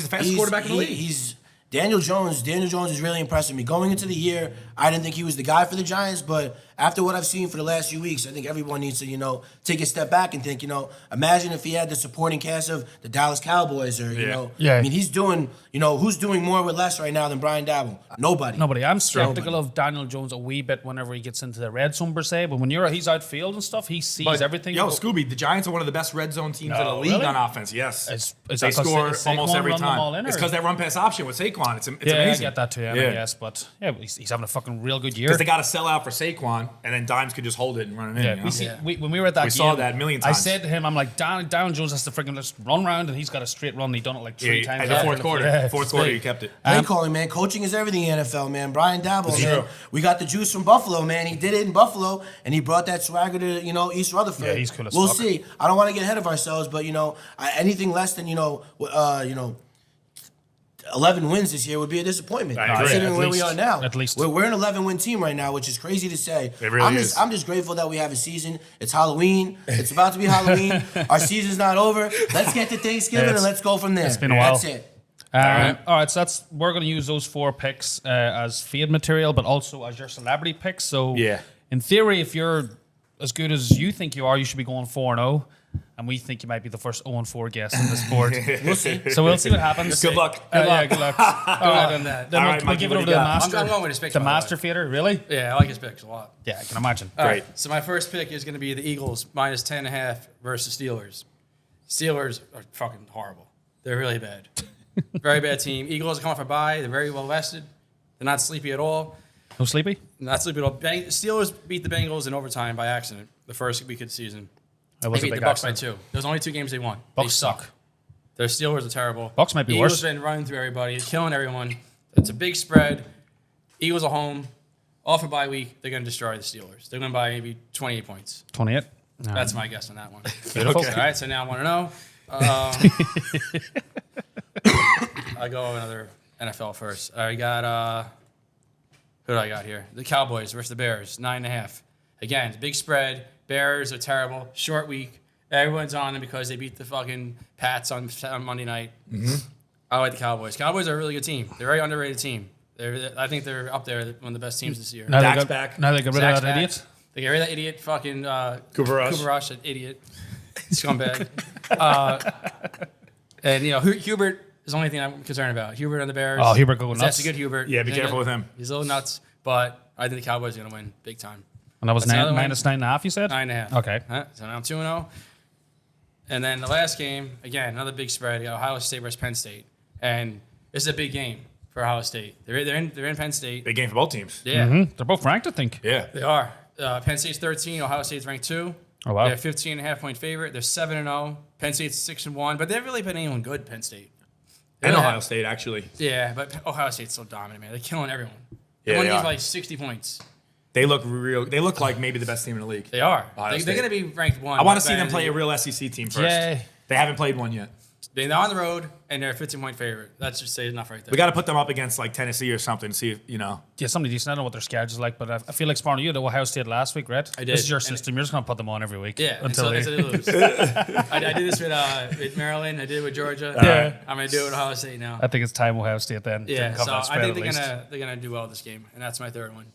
fastest quarterback in the league. He's Daniel Jones. Daniel Jones is really impressing me. Going into the year, I didn't think he was the guy for the Giants, but after what I've seen for the last few weeks, I think everyone needs to take a step back and think. Imagine if he had the supporting cast of the Dallas Cowboys, or Yeah. he's doing. Who's doing more with less right now than Brian Dabble? Nobody. I'm skeptical of Daniel Jones a wee bit whenever he gets into the red zone per se, but when he's outfield and stuff, he sees everything. Yo, Scooby, the Giants are one of the best red zone teams in the No, league really? on offense. Yes, Is they that 'cause score Saquon almost every run them all time. in, It's or- because that run pass option with Saquon. It's yeah, amazing. I get that too. I guess, but he's having a fucking real good year. Because they got to sell out for Saquon, and then Dimes could just hold it and run it in. Yeah, you know? we see. When we were at that We game, saw that a million I times. said to him, "I'm like, Daniel Jones has to freaking just run around, and he's got a straight run. And he done it like 3 times." At the fourth quarter. Yeah, Fourth it's quarter, big. you kept it. Play calling, man. Coaching is everything in the NFL, man. Brian Dabble, man. true. We got the juice from Buffalo, man. He did it in Buffalo, and he brought that swagger to East Rutherford. Yeah, he's cool as We'll fuck. see. I don't want to get ahead of ourselves, but anything less than 11 wins this year would be a disappointment. I agree. Considering At where we least. are now. At least. We're an 11-win team right now, which is crazy to say. It really is. I'm just grateful that we have a season. It's Halloween. It's about to be Halloween. Our season's not over. Let's get to Thanksgiving and let's go from there. It's been a while. That's it. All right, so we're going to use those 4 picks as feed material, but also as your celebrity picks. So, Yeah. in theory, if you're as good as you think you are, you should be going 4-0. And we think you might be the first 0-4 guest on this board. We'll see. So we'll see what happens. Good luck. Yeah, good luck. All right, then, that. then All we'll, right, we'll Mikey, give it what over do to you the got? master. I'm going with his picks, The by the way. master feeder, really? Yeah, I like his picks a lot. Yeah, I can imagine. All Great. right, so my first pick is going to be the Eagles minus 10.5 versus Steelers. Steelers are fucking horrible. They're really bad. Very bad team. Eagles are coming off a bye. They're very well rested. They're not sleepy at all. No sleepy? Not sleepy at all. Steelers beat the Bengals in overtime by accident the first week of the season. That They was a beat the big Bucks accident. by 2. There's only 2 games they won. Bucks they suck. suck. Their Steelers are terrible. Bucks might be Eagles worse. been running through everybody, killing everyone. It's a big spread. Eagles are home. Off a bye week, they're going to destroy the Steelers. They're going to buy maybe 28 points. 28. That's my guess on that one. Beautiful. All right, so now I want to know. I go another NFL first. I got who do I got here? The Cowboys versus the Bears, 9.5. Again, it's a big spread. Bears are terrible. Short week. Everyone's on them because they beat the fucking Pats on Monday night. Mm-hmm. I like the Cowboys. Cowboys are a really good team. They're a very underrated team. I think they're up there, one of the best teams this year. Now Dak's they got, back. Now they got rid Zach's of that back. idiot. They get rid of that idiot fucking Cooper Rush. Cooper Rush, that idiot. Scumbag. And, Hubert is the only thing I'm concerned about. Hubert on the Bears. Oh, Hubert going That's nuts. a good Hubert. Yeah, be careful with him. He's a little nuts, but I think the Cowboys are going to win big time. And that was That's another one. minus 9.5, you said? 9.5. Okay. So now I'm 2-0. And then the last game, again, another big spread. You got Ohio State versus Penn State. And this is a big game for Ohio State. They're in Penn State. Big game for both teams. Yeah, Mhm. They're both ranked, I think. Yeah. they are. Penn State's 13. Ohio State's ranked 2. Oh, wow. They're 15.5-point favorite. They're 7-0. Penn State's 6-1. But they've really been anyone good, Penn State. They And really Ohio have. State, actually. Yeah, but Ohio State's so dominant, man. They're killing everyone. They Yeah, won they these are. by 60 points. They look real. They look like maybe the best team in the league. They are. Ohio They're going to be ranked 1. I want to see them play a real SEC team first. Yeah. They haven't played one yet. They're on the road, and they're a 15-point favorite. That's just say enough right there. We got to put them up against like Tennessee or something to see if, Yeah, somebody decent. I don't know what their schedule's like, but I feel like Sparno, you had Ohio State last week, right? I did. This is your And system. You're just going to put them on every week. Yeah, until until they they lose. I did this with Maryland. I did it with Georgia. Yeah. I'm going to do it with Ohio State now. I think it's time Ohio State then. Yeah, to cover so that I spread think at they're gonna do well this game, and that's my third one.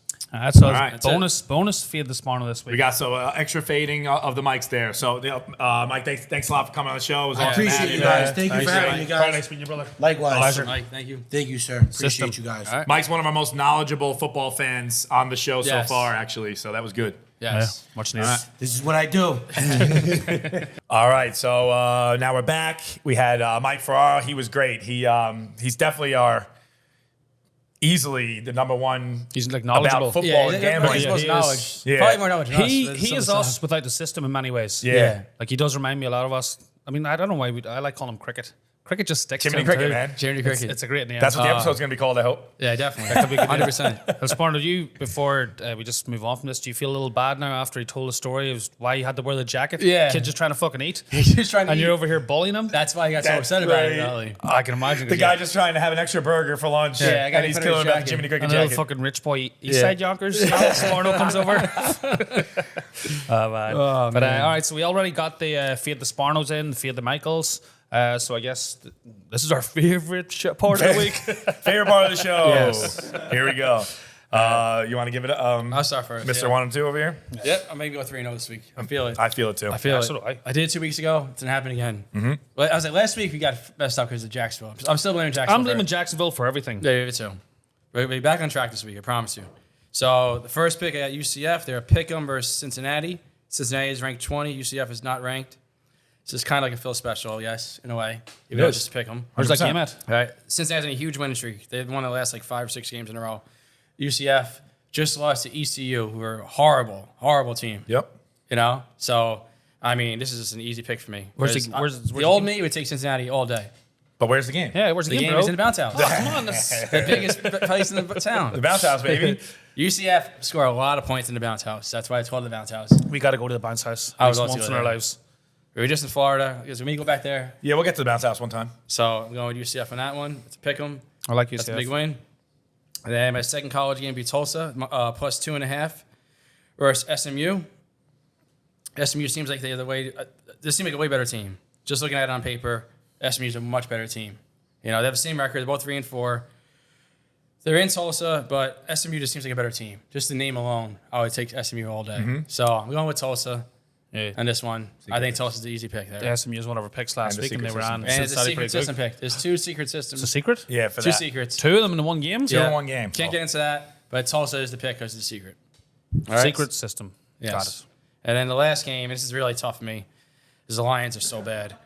So All right. bonus feed the Sparno this week. we got extra fading of the mics there. So, Mike, thanks a lot for coming on the show. It was I awesome Appreciate having you you, guys. man. Thank you for having me, Very guys. nice meeting you, brother. Likewise. Pleasure. Mike, thank you. Thank you, sir. Appreciate System. you guys. All right. Mike's one of our most knowledgeable football fans on the show so Yes. far, actually. So that was good. Yes. Yeah, much needed. This is what I do. All right, so now we're back. We had Mike Ferrara. He was great. He's definitely easily the number one He's like knowledgeable. about football and gambling. He's most he knowledge. is. Yeah. Probably more knowledge than us. He but he some is of the us without the system in many ways. Yeah. Like he does remind me a lot of us. I mean, I don't know why I like calling him Cricket. Cricket just sticks Jiminy to him Cricket, too. man. Jiminy It's, Cricket. it's a great name. That's what the episode's going to be called, I hope. Yeah, definitely. 100%. Well, Sparno, do you, before we just move on from this, do you feel a little bad now after he told the story of why he had to wear the jacket? Yeah. Kid just trying to fucking eat. He's just trying to And eat. you're over here bullying him? That's why he got so That's upset about it, right. early. I can imagine. The guy just trying to have an extra burger for lunch. Yeah, I gotta and he's put on killing his about the jacket. Jiminy Cricket and a little jacket. fucking rich boy Eastside Yonkers. Sparno comes over. Man. Oh, But man. all right, so we already got the feed the Sparnos in, feed the Michaels. So I guess this is our favorite part of the week. Favorite part of the show. Yes. Here we go. You want to give it I'll start first. Mr. Yeah. 1 and 2 over here? Yep, I'm going to go 3-0 this week. I feel it. I feel it too. I feel Yeah, it. so do I. I did it 2 weeks ago. It's going to happen again. Mm-hmm. Well, I was like, last week we got messed up because of Jacksonville. I'm still blaming Jacksonville. I'm blaming Jacksonville for everything. Yeah, me too. We'll be back on track this week, I promise you. So the first pick, I got UCF. They're a pick 'em versus Cincinnati. Cincinnati is ranked 20. UCF is not ranked. So it's kind of like a Phil special, yes, in a way. Even though it's just a pick 'em. Where's that 100%. game at? All right. Cincinnati's on a huge winning streak. They've won the last like 5 or 6 games in a row. UCF just lost to ECU, who are a horrible, horrible team. Yep. You know? So, I mean, this is just an easy pick for me. Where's Whereas the the old me would take Cincinnati all day. But where's the game? Yeah, where's the, The game bro? is in the bounce house. Come on, that's, The biggest place in the town. The bounce house, baby. UCF score a lot of points in the bounce house. That's why it's called the bounce house. we got to go to the bounce house. I At would least love to once go in our there. lives. We were just in Florida because when we go back there, Yeah, we'll get to the bounce house one time. so I'm going with UCF on that one. It's a pick 'em. I like you. That's a big win. And then my second college game beat Tulsa, plus 2.5 versus SMU. SMU seems like they're the way. This seems like a way better team. Just looking at it on paper, SMU is a much better team. You know, they have the same record. They're both 3-4. They're in Tulsa, but SMU just seems like a better team. Just the name alone, I would take SMU all day. So I'm going with Tulsa Yeah. on this one. I think Tulsa's the easy pick there. Yeah, SMU was one of our picks last And the week, and they secret were on. system. And it's a Cincinnati secret pretty system good. pick. There's 2 secret systems. It's a secret? Yeah, for 2 that. secrets. Two of them in one game? Two in one game. Can't get into that, but Tulsa is the pick because it's the secret. All Secret system. Yes. Got it. And then the last game, and this is really tough for me, is the Lions are so bad.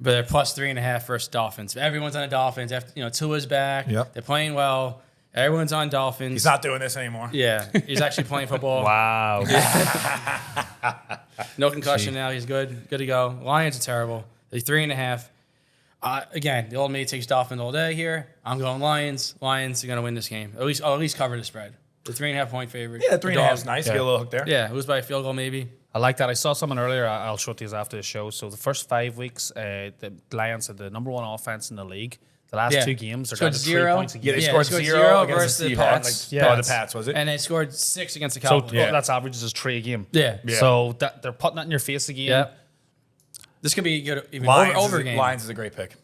But they're plus 3.5 versus Dolphins. Everyone's on the Dolphins. After, Tua's back. Yep. They're playing well. Everyone's on Dolphins. He's not doing this anymore. Yeah, he's actually playing football. Wow. No concussion now. He's good to go. Lions are terrible. They're 3.5. Again, the old me takes Dolphins all day here. I'm going Lions. Lions are going to win this game. At least cover the spread. The 3.5 point favorite. Yeah, 3.5 is Dog. nice. Yeah. Get a little hook there. Yeah, lose by a field goal maybe. I like that. I saw someone earlier. I'll show it to you after the show. So the first 5 weeks, the Lions had the number 1 offense in the league. The last Yeah. 2 games, they're Scored down to 3 zero. points a Yeah, game. they Yeah, scored they scored 0 zero against versus the the Seahawks. Pats. Like, Yeah. oh, the Pats, was it? And they scored 6 against the So Cowboys. Yeah. that's averages is 3 a game. Yeah. Yeah. So they're putting that in your face again. Yeah. This could be a good, even Lions, over is, game. Lions is a great pick.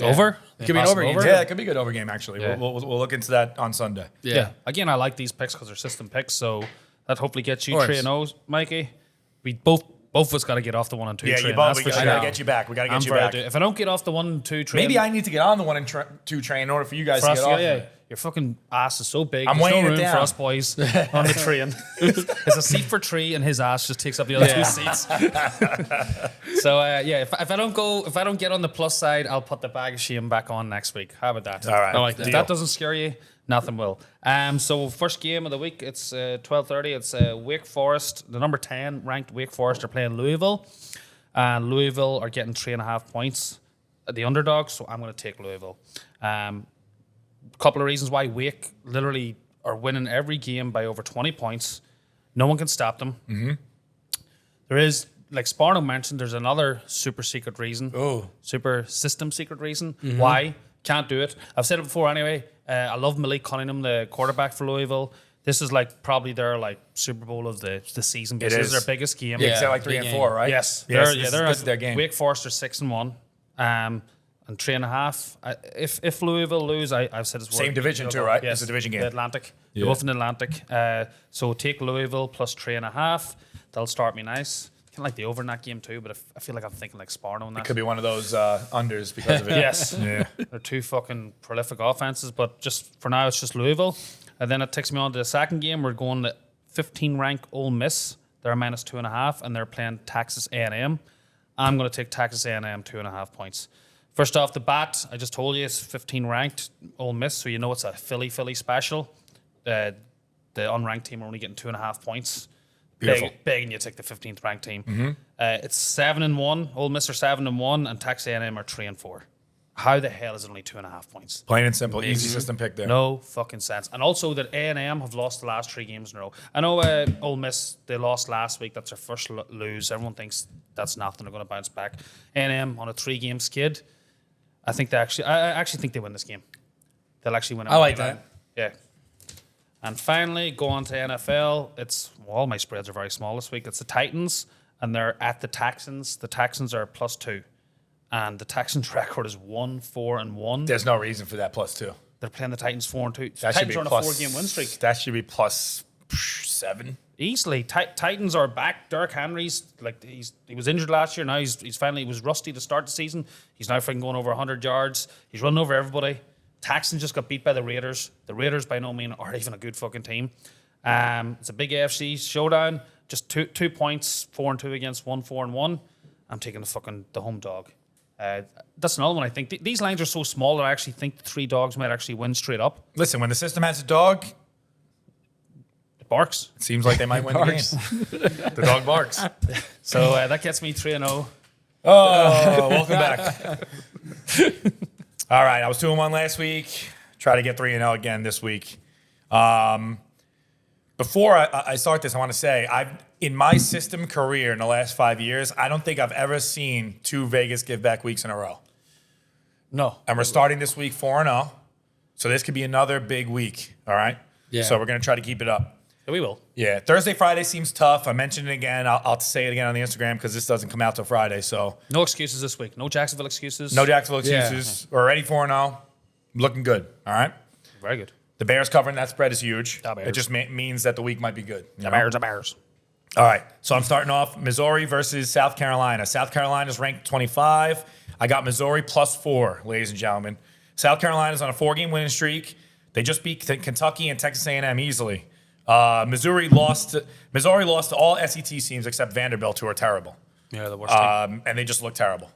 Over? It could be an over game. Yeah, it could be a good over game, actually. Yeah. We'll look into that on Sunday. Yeah. Again, I like these picks because they're system picks. So that hopefully gets you Of 3-0, Mikey. We both of us got to get off the 1 and 2 Yeah, train. you both. That's We for gotta sure. get you back. We got to I'm get you very back. If I don't get off the 1 and 2 train, Maybe I need to get on the 1 and 2 train in order for you guys for to us, get off. yeah, of yeah. it. Your fucking ass is so big. I'm There's no weighing it room down. for us boys on the train. There's a seat for 3, and his ass just takes up the other 2 seats. So yeah, if I don't get on the plus side, I'll put the bag of shame back on next week. How about that? All right. I like that. If that doesn't scare you, nothing will. So first game of the week, it's 12:30. It's Wake Forest, the number 10 ranked Wake Forest are playing Louisville, and Louisville are getting 3.5 points. The underdog, so I'm going to take Louisville. Couple of reasons why Wake literally are winning every game by over 20 points. No one can stop them. Mm-hmm. There is, like Sparno mentioned, there's another super secret reason. Oh. Super system secret reason. Why? Can't do it. I've said it before anyway. I love Malik Cunningham, the quarterback for Louisville. This is like probably their like Super Bowl of the season. This is their biggest game. Yeah, they're like 3-4, right? Yes. Yes, They're this is their game. Wake Forest are 6-1. And 3.5. If Louisville lose, I've said it's Same division too, right? Yes, It's a division game. The Atlantic. They're both in the Atlantic. So take Louisville plus 3.5. That'll start me nice. Kind of like the over in that game too, but I feel like I'm thinking like Sparno in that. Could be one of those unders because of it. Yes. Yeah. They're two fucking prolific offenses, but just for now, it's just Louisville. And then it takes me on to the second game. We're going to 15 ranked Ole Miss. They're minus 2.5, and they're playing Texas A&M. I'm going to take Texas A&M 2.5 points. First off the bat, I just told you it's 15 ranked Ole Miss, so you know it's a Philly special. The unranked team are only getting 2.5 points. Beautiful. Begging you to take the 15th ranked team. It's 7-1. Ole Miss are 7-1, and Texas A&M are 3-4. How the hell is it only 2.5 points? Plain and simple. Easy system pick there. No fucking sense. And also that A&M have lost the last 3 games in a row. I know Ole Miss, they lost last week. That's their first lose. Everyone thinks that's nothing. They're going to bounce back. A&M on a 3-game skid. I actually think they win this game. They'll actually win it. I like that. Yeah. And finally, go on to NFL. All my spreads are very small this week. It's the Titans, and they're at the Texans. The Texans are +2. And the Texans' record is 1-4-1. There's no reason for that +2. They're playing the Titans 4-2. That should Titans be are on a 4-game win streak. That should be +7. Easily. Titans are back. Derrick Henry's he was injured last year. Now he's finally, he was rusty to start the season. He's now freaking going over 100 yards. He's running over everybody. Texans just got beat by the Raiders. The Raiders by no means are even a good fucking team. It's a big AFC showdown. Just two points, 4-2 against 1-4-1. I'm taking the home dog. That's another one I think. These lines are so small that I actually think the 3 dogs might actually win straight up. Listen, when the system has a dog, It barks. it seems like they might win the game. The dog barks. So that gets me 3-0. Oh, welcome back. All right, I was 2-1 last week. Try to get 3-0 again this week. Before I start this, I want to say in my system career in the last 5 years, I don't think I've ever seen 2 Vegas give back weeks in a row. No. And we're starting this week 4-0. So this could be another big week. All right. Yeah. So we're gonna try to keep it up. Yeah, we will. Yeah. Thursday, Friday seems tough. I mentioned it again. I'll say it again on the Instagram because this doesn't come out till Friday. So No excuses this week. No Jacksonville excuses. no Jacksonville Yeah. excuses. We're already 4-0. Looking good. All right. Very good. The Bears covering that spread is huge. The Bears. It just means that the week might be good. The Bears. All right. So I'm starting off Missouri versus South Carolina. South Carolina's ranked 25. I got Missouri +4, ladies and gentlemen. South Carolina's on a 4-game winning streak. They just beat Kentucky and Texas A&M easily. Missouri lost to all SEC teams except Vanderbilt, who are terrible. Yeah, the worst team. And they just look terrible.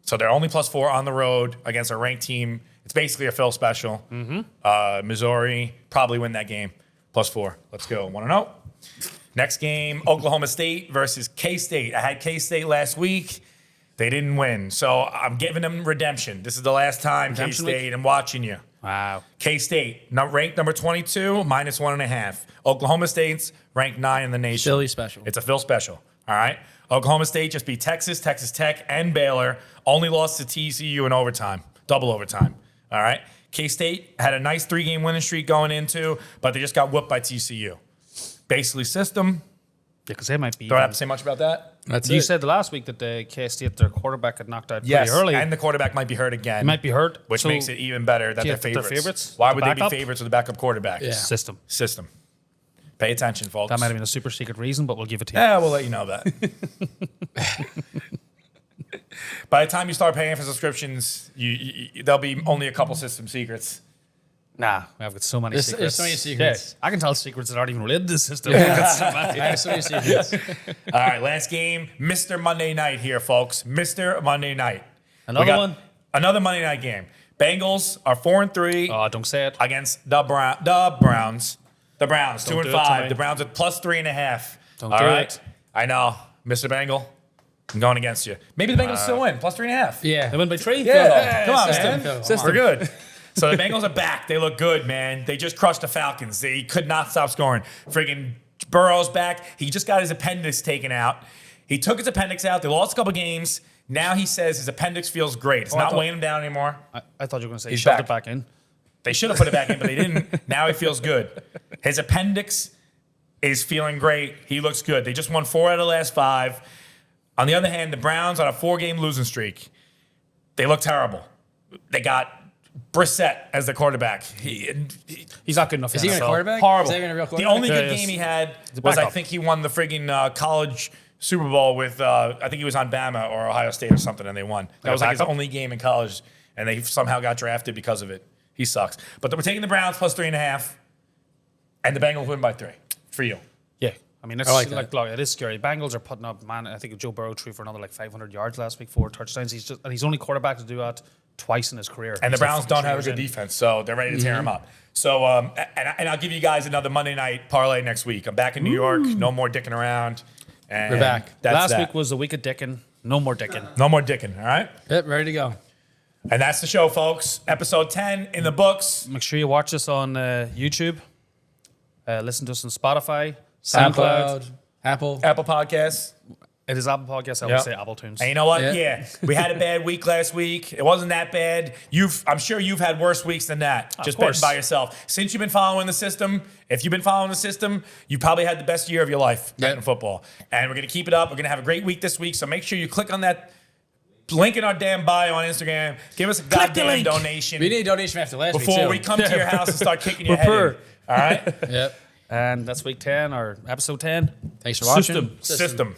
So they're only +4 on the road against a ranked team. It's basically a Phil special. Missouri probably win that game. +4. Let's go. 1-0. Next game, Oklahoma State versus K-State. I had K-State last week. They didn't win. So I'm giving them redemption. This is the last time, Redemption K-State. week? I'm watching you. Wow. K-State, ranked number 22, -1.5. Oklahoma State's ranked 9 in the nation. Philly special. It's a Phil special. All right. Oklahoma State just beat Texas, Texas Tech, and Baylor. Only lost to TCU in overtime, double overtime. All right. K-State had a nice 3-game winning streak going into, but they just got whooped by TCU. Basically, system. Yeah, because they might be. Don't have to say much about that. That's You it. said the last week that the K-State, their quarterback, had knocked out Yes, pretty early. and the quarterback might be hurt again. He might be hurt. Which So makes it even better that Yeah, they're they're favorites. favorites Why with would the they be backup? favorites with a backup quarterback? Yeah. System. System. Pay attention, folks. That might have been a super secret reason, but we'll give it to you. Yeah, we'll let you know that. By the time you start paying for subscriptions, there'll be only a couple system secrets. Nah, I've got so many There's secrets. so many secrets. Yeah, I can tell secrets that aren't even related to the system. I've got so many. Yeah, so many secrets. All right, last game, Mr. Monday Night here, folks. Mr. Monday Night. Another We got one? Another Monday Night game. Bengals are 4-3 Oh, don't say it. against the Browns. The Browns, Don't do it 2-5. to me. The Browns at +3.5. Don't All do right. it. I know, Mr. Bengal. I'm going against you. Maybe the Bengals still win, +3.5. Yeah. They win by 3? Yeah, come on, System. man. System. We're good. So the Bengals are back. They look good, man. They just crushed the Falcons. They could not stop scoring. Friggin' Burrow's back. He just got his appendix taken out. He took his appendix out. They lost a couple games. Now he says his appendix feels great. It's not weighing him down anymore. I thought you were going to say He's shoved back. it back in. They should have put it back in, but they didn't. Now he feels good. His appendix is feeling great. He looks good. They just won 4 out of the last 5. On the other hand, the Browns on a 4-game losing streak, they look terrible. They got Brissett as the quarterback. He's not good enough. Is he even a quarterback? Horrible. Is he even a real The quarterback? only good Yeah, game he had a was I backup. think he won the friggin' college Super Bowl with I think he was on Bama or Ohio State or something, and they won. That was like his backup? only game in college, and they somehow got drafted because of it. He sucks. But we're taking the Browns plus 3.5, and the Bengals win by 3 for you. Yeah. I mean, it's I like like, that. look, it is scary. Bengals are putting up, man. I think Joe Burrow threw for another like 500 yards last week, 4 touchdowns. He's only quarterback to do that twice in his career. And the He's like Browns fucking don't have a 3 years good in. defense, so they're ready to tear him up. So, and I'll give you guys another Monday night parlay next week. I'm back in New York. No more dicking around. And We're back. That's Last that. week was the week of dicking. No more dicking. No more dicking, all right? Yep, ready to go. And that's the show, folks. Episode 10 in the books. Make sure you watch us on YouTube. Listen to us on Spotify, SoundCloud. Apple. Apple Podcasts. It is Apple Podcasts. I Yep. would say Apple Tunes. And you know what? Yeah. Yeah. We had a bad week last week. It wasn't that bad. I'm sure you've had worse weeks than that. Just betting course. by yourself. Since you've been following the system, if you've been following the system, you probably had the best year of your life betting football. And we're going to keep it up. We're going to have a great week this week. So make sure you click on that link in our damn bio on Instagram. Give us a goddamn donation We need a donation after last week, before too. we come to your house and start kicking your head in. All right? Yep. And that's week 10 or episode 10. Thanks for watching. System. System.